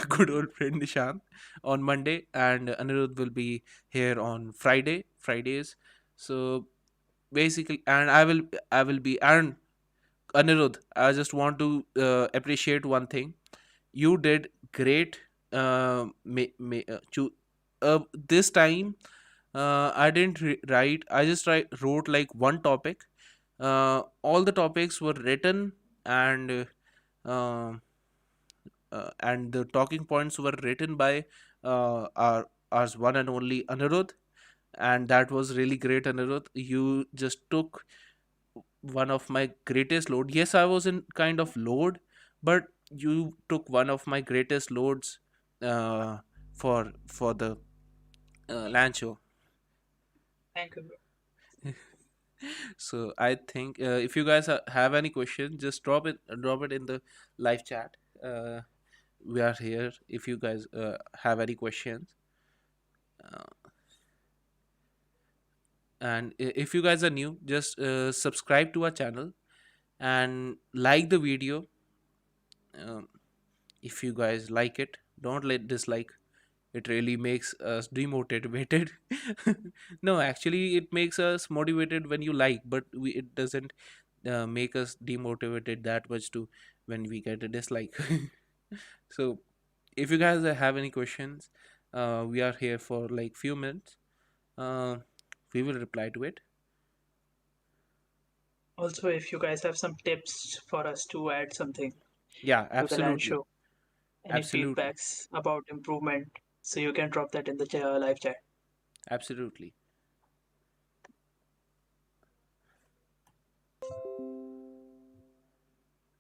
good old friend Nishant on Monday, and Anirudh will be here on Fridays. So basically, and I will be, and Anirudh, I just want to appreciate one thing. You did great. This time, I didn't write. I just wrote like one topic. All the topics were written, and and the talking points were written by our one and only Anirudh, and that was really great, Anirudh. You just took one of my greatest load. Yes, I was in kind of load, but you took one of my greatest loads uh, for the LAN show. Thank you, bro. So I think if you guys have any question, just drop it in the live chat. We are here if you guys have any questions. And if you guys are new, just subscribe to our channel and like the video. um, if you guys like it, don't let dislike. It really makes us demotivated. No, actually it makes us motivated when you like, but it doesn't make us demotivated that much to when we get a dislike. So if you guys have any questions, we are here for like few minutes. uh, we will reply to it. Also, if you guys have some tips for us to add something Yeah, to the land absolutely. show, any Absolutely. feedbacks about improvement, so you can drop that in the live chat. Absolutely.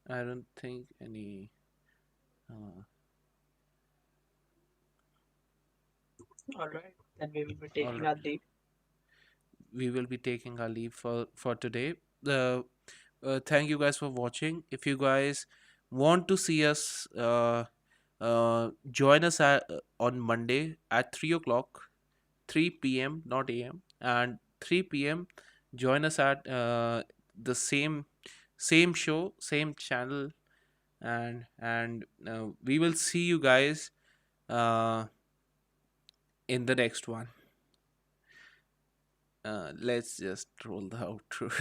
I don't think any. Uh, All right, then we will be all taking right. our leave. We will be taking our leave for today. Thank you guys for watching. If you guys want to see us, join us on Monday at 3 o'clock, 3 p.m., not a.m., and 3 p.m. Join us at the same show, same channel, and we will see you guys uh, in the next one. Let's just roll the outro.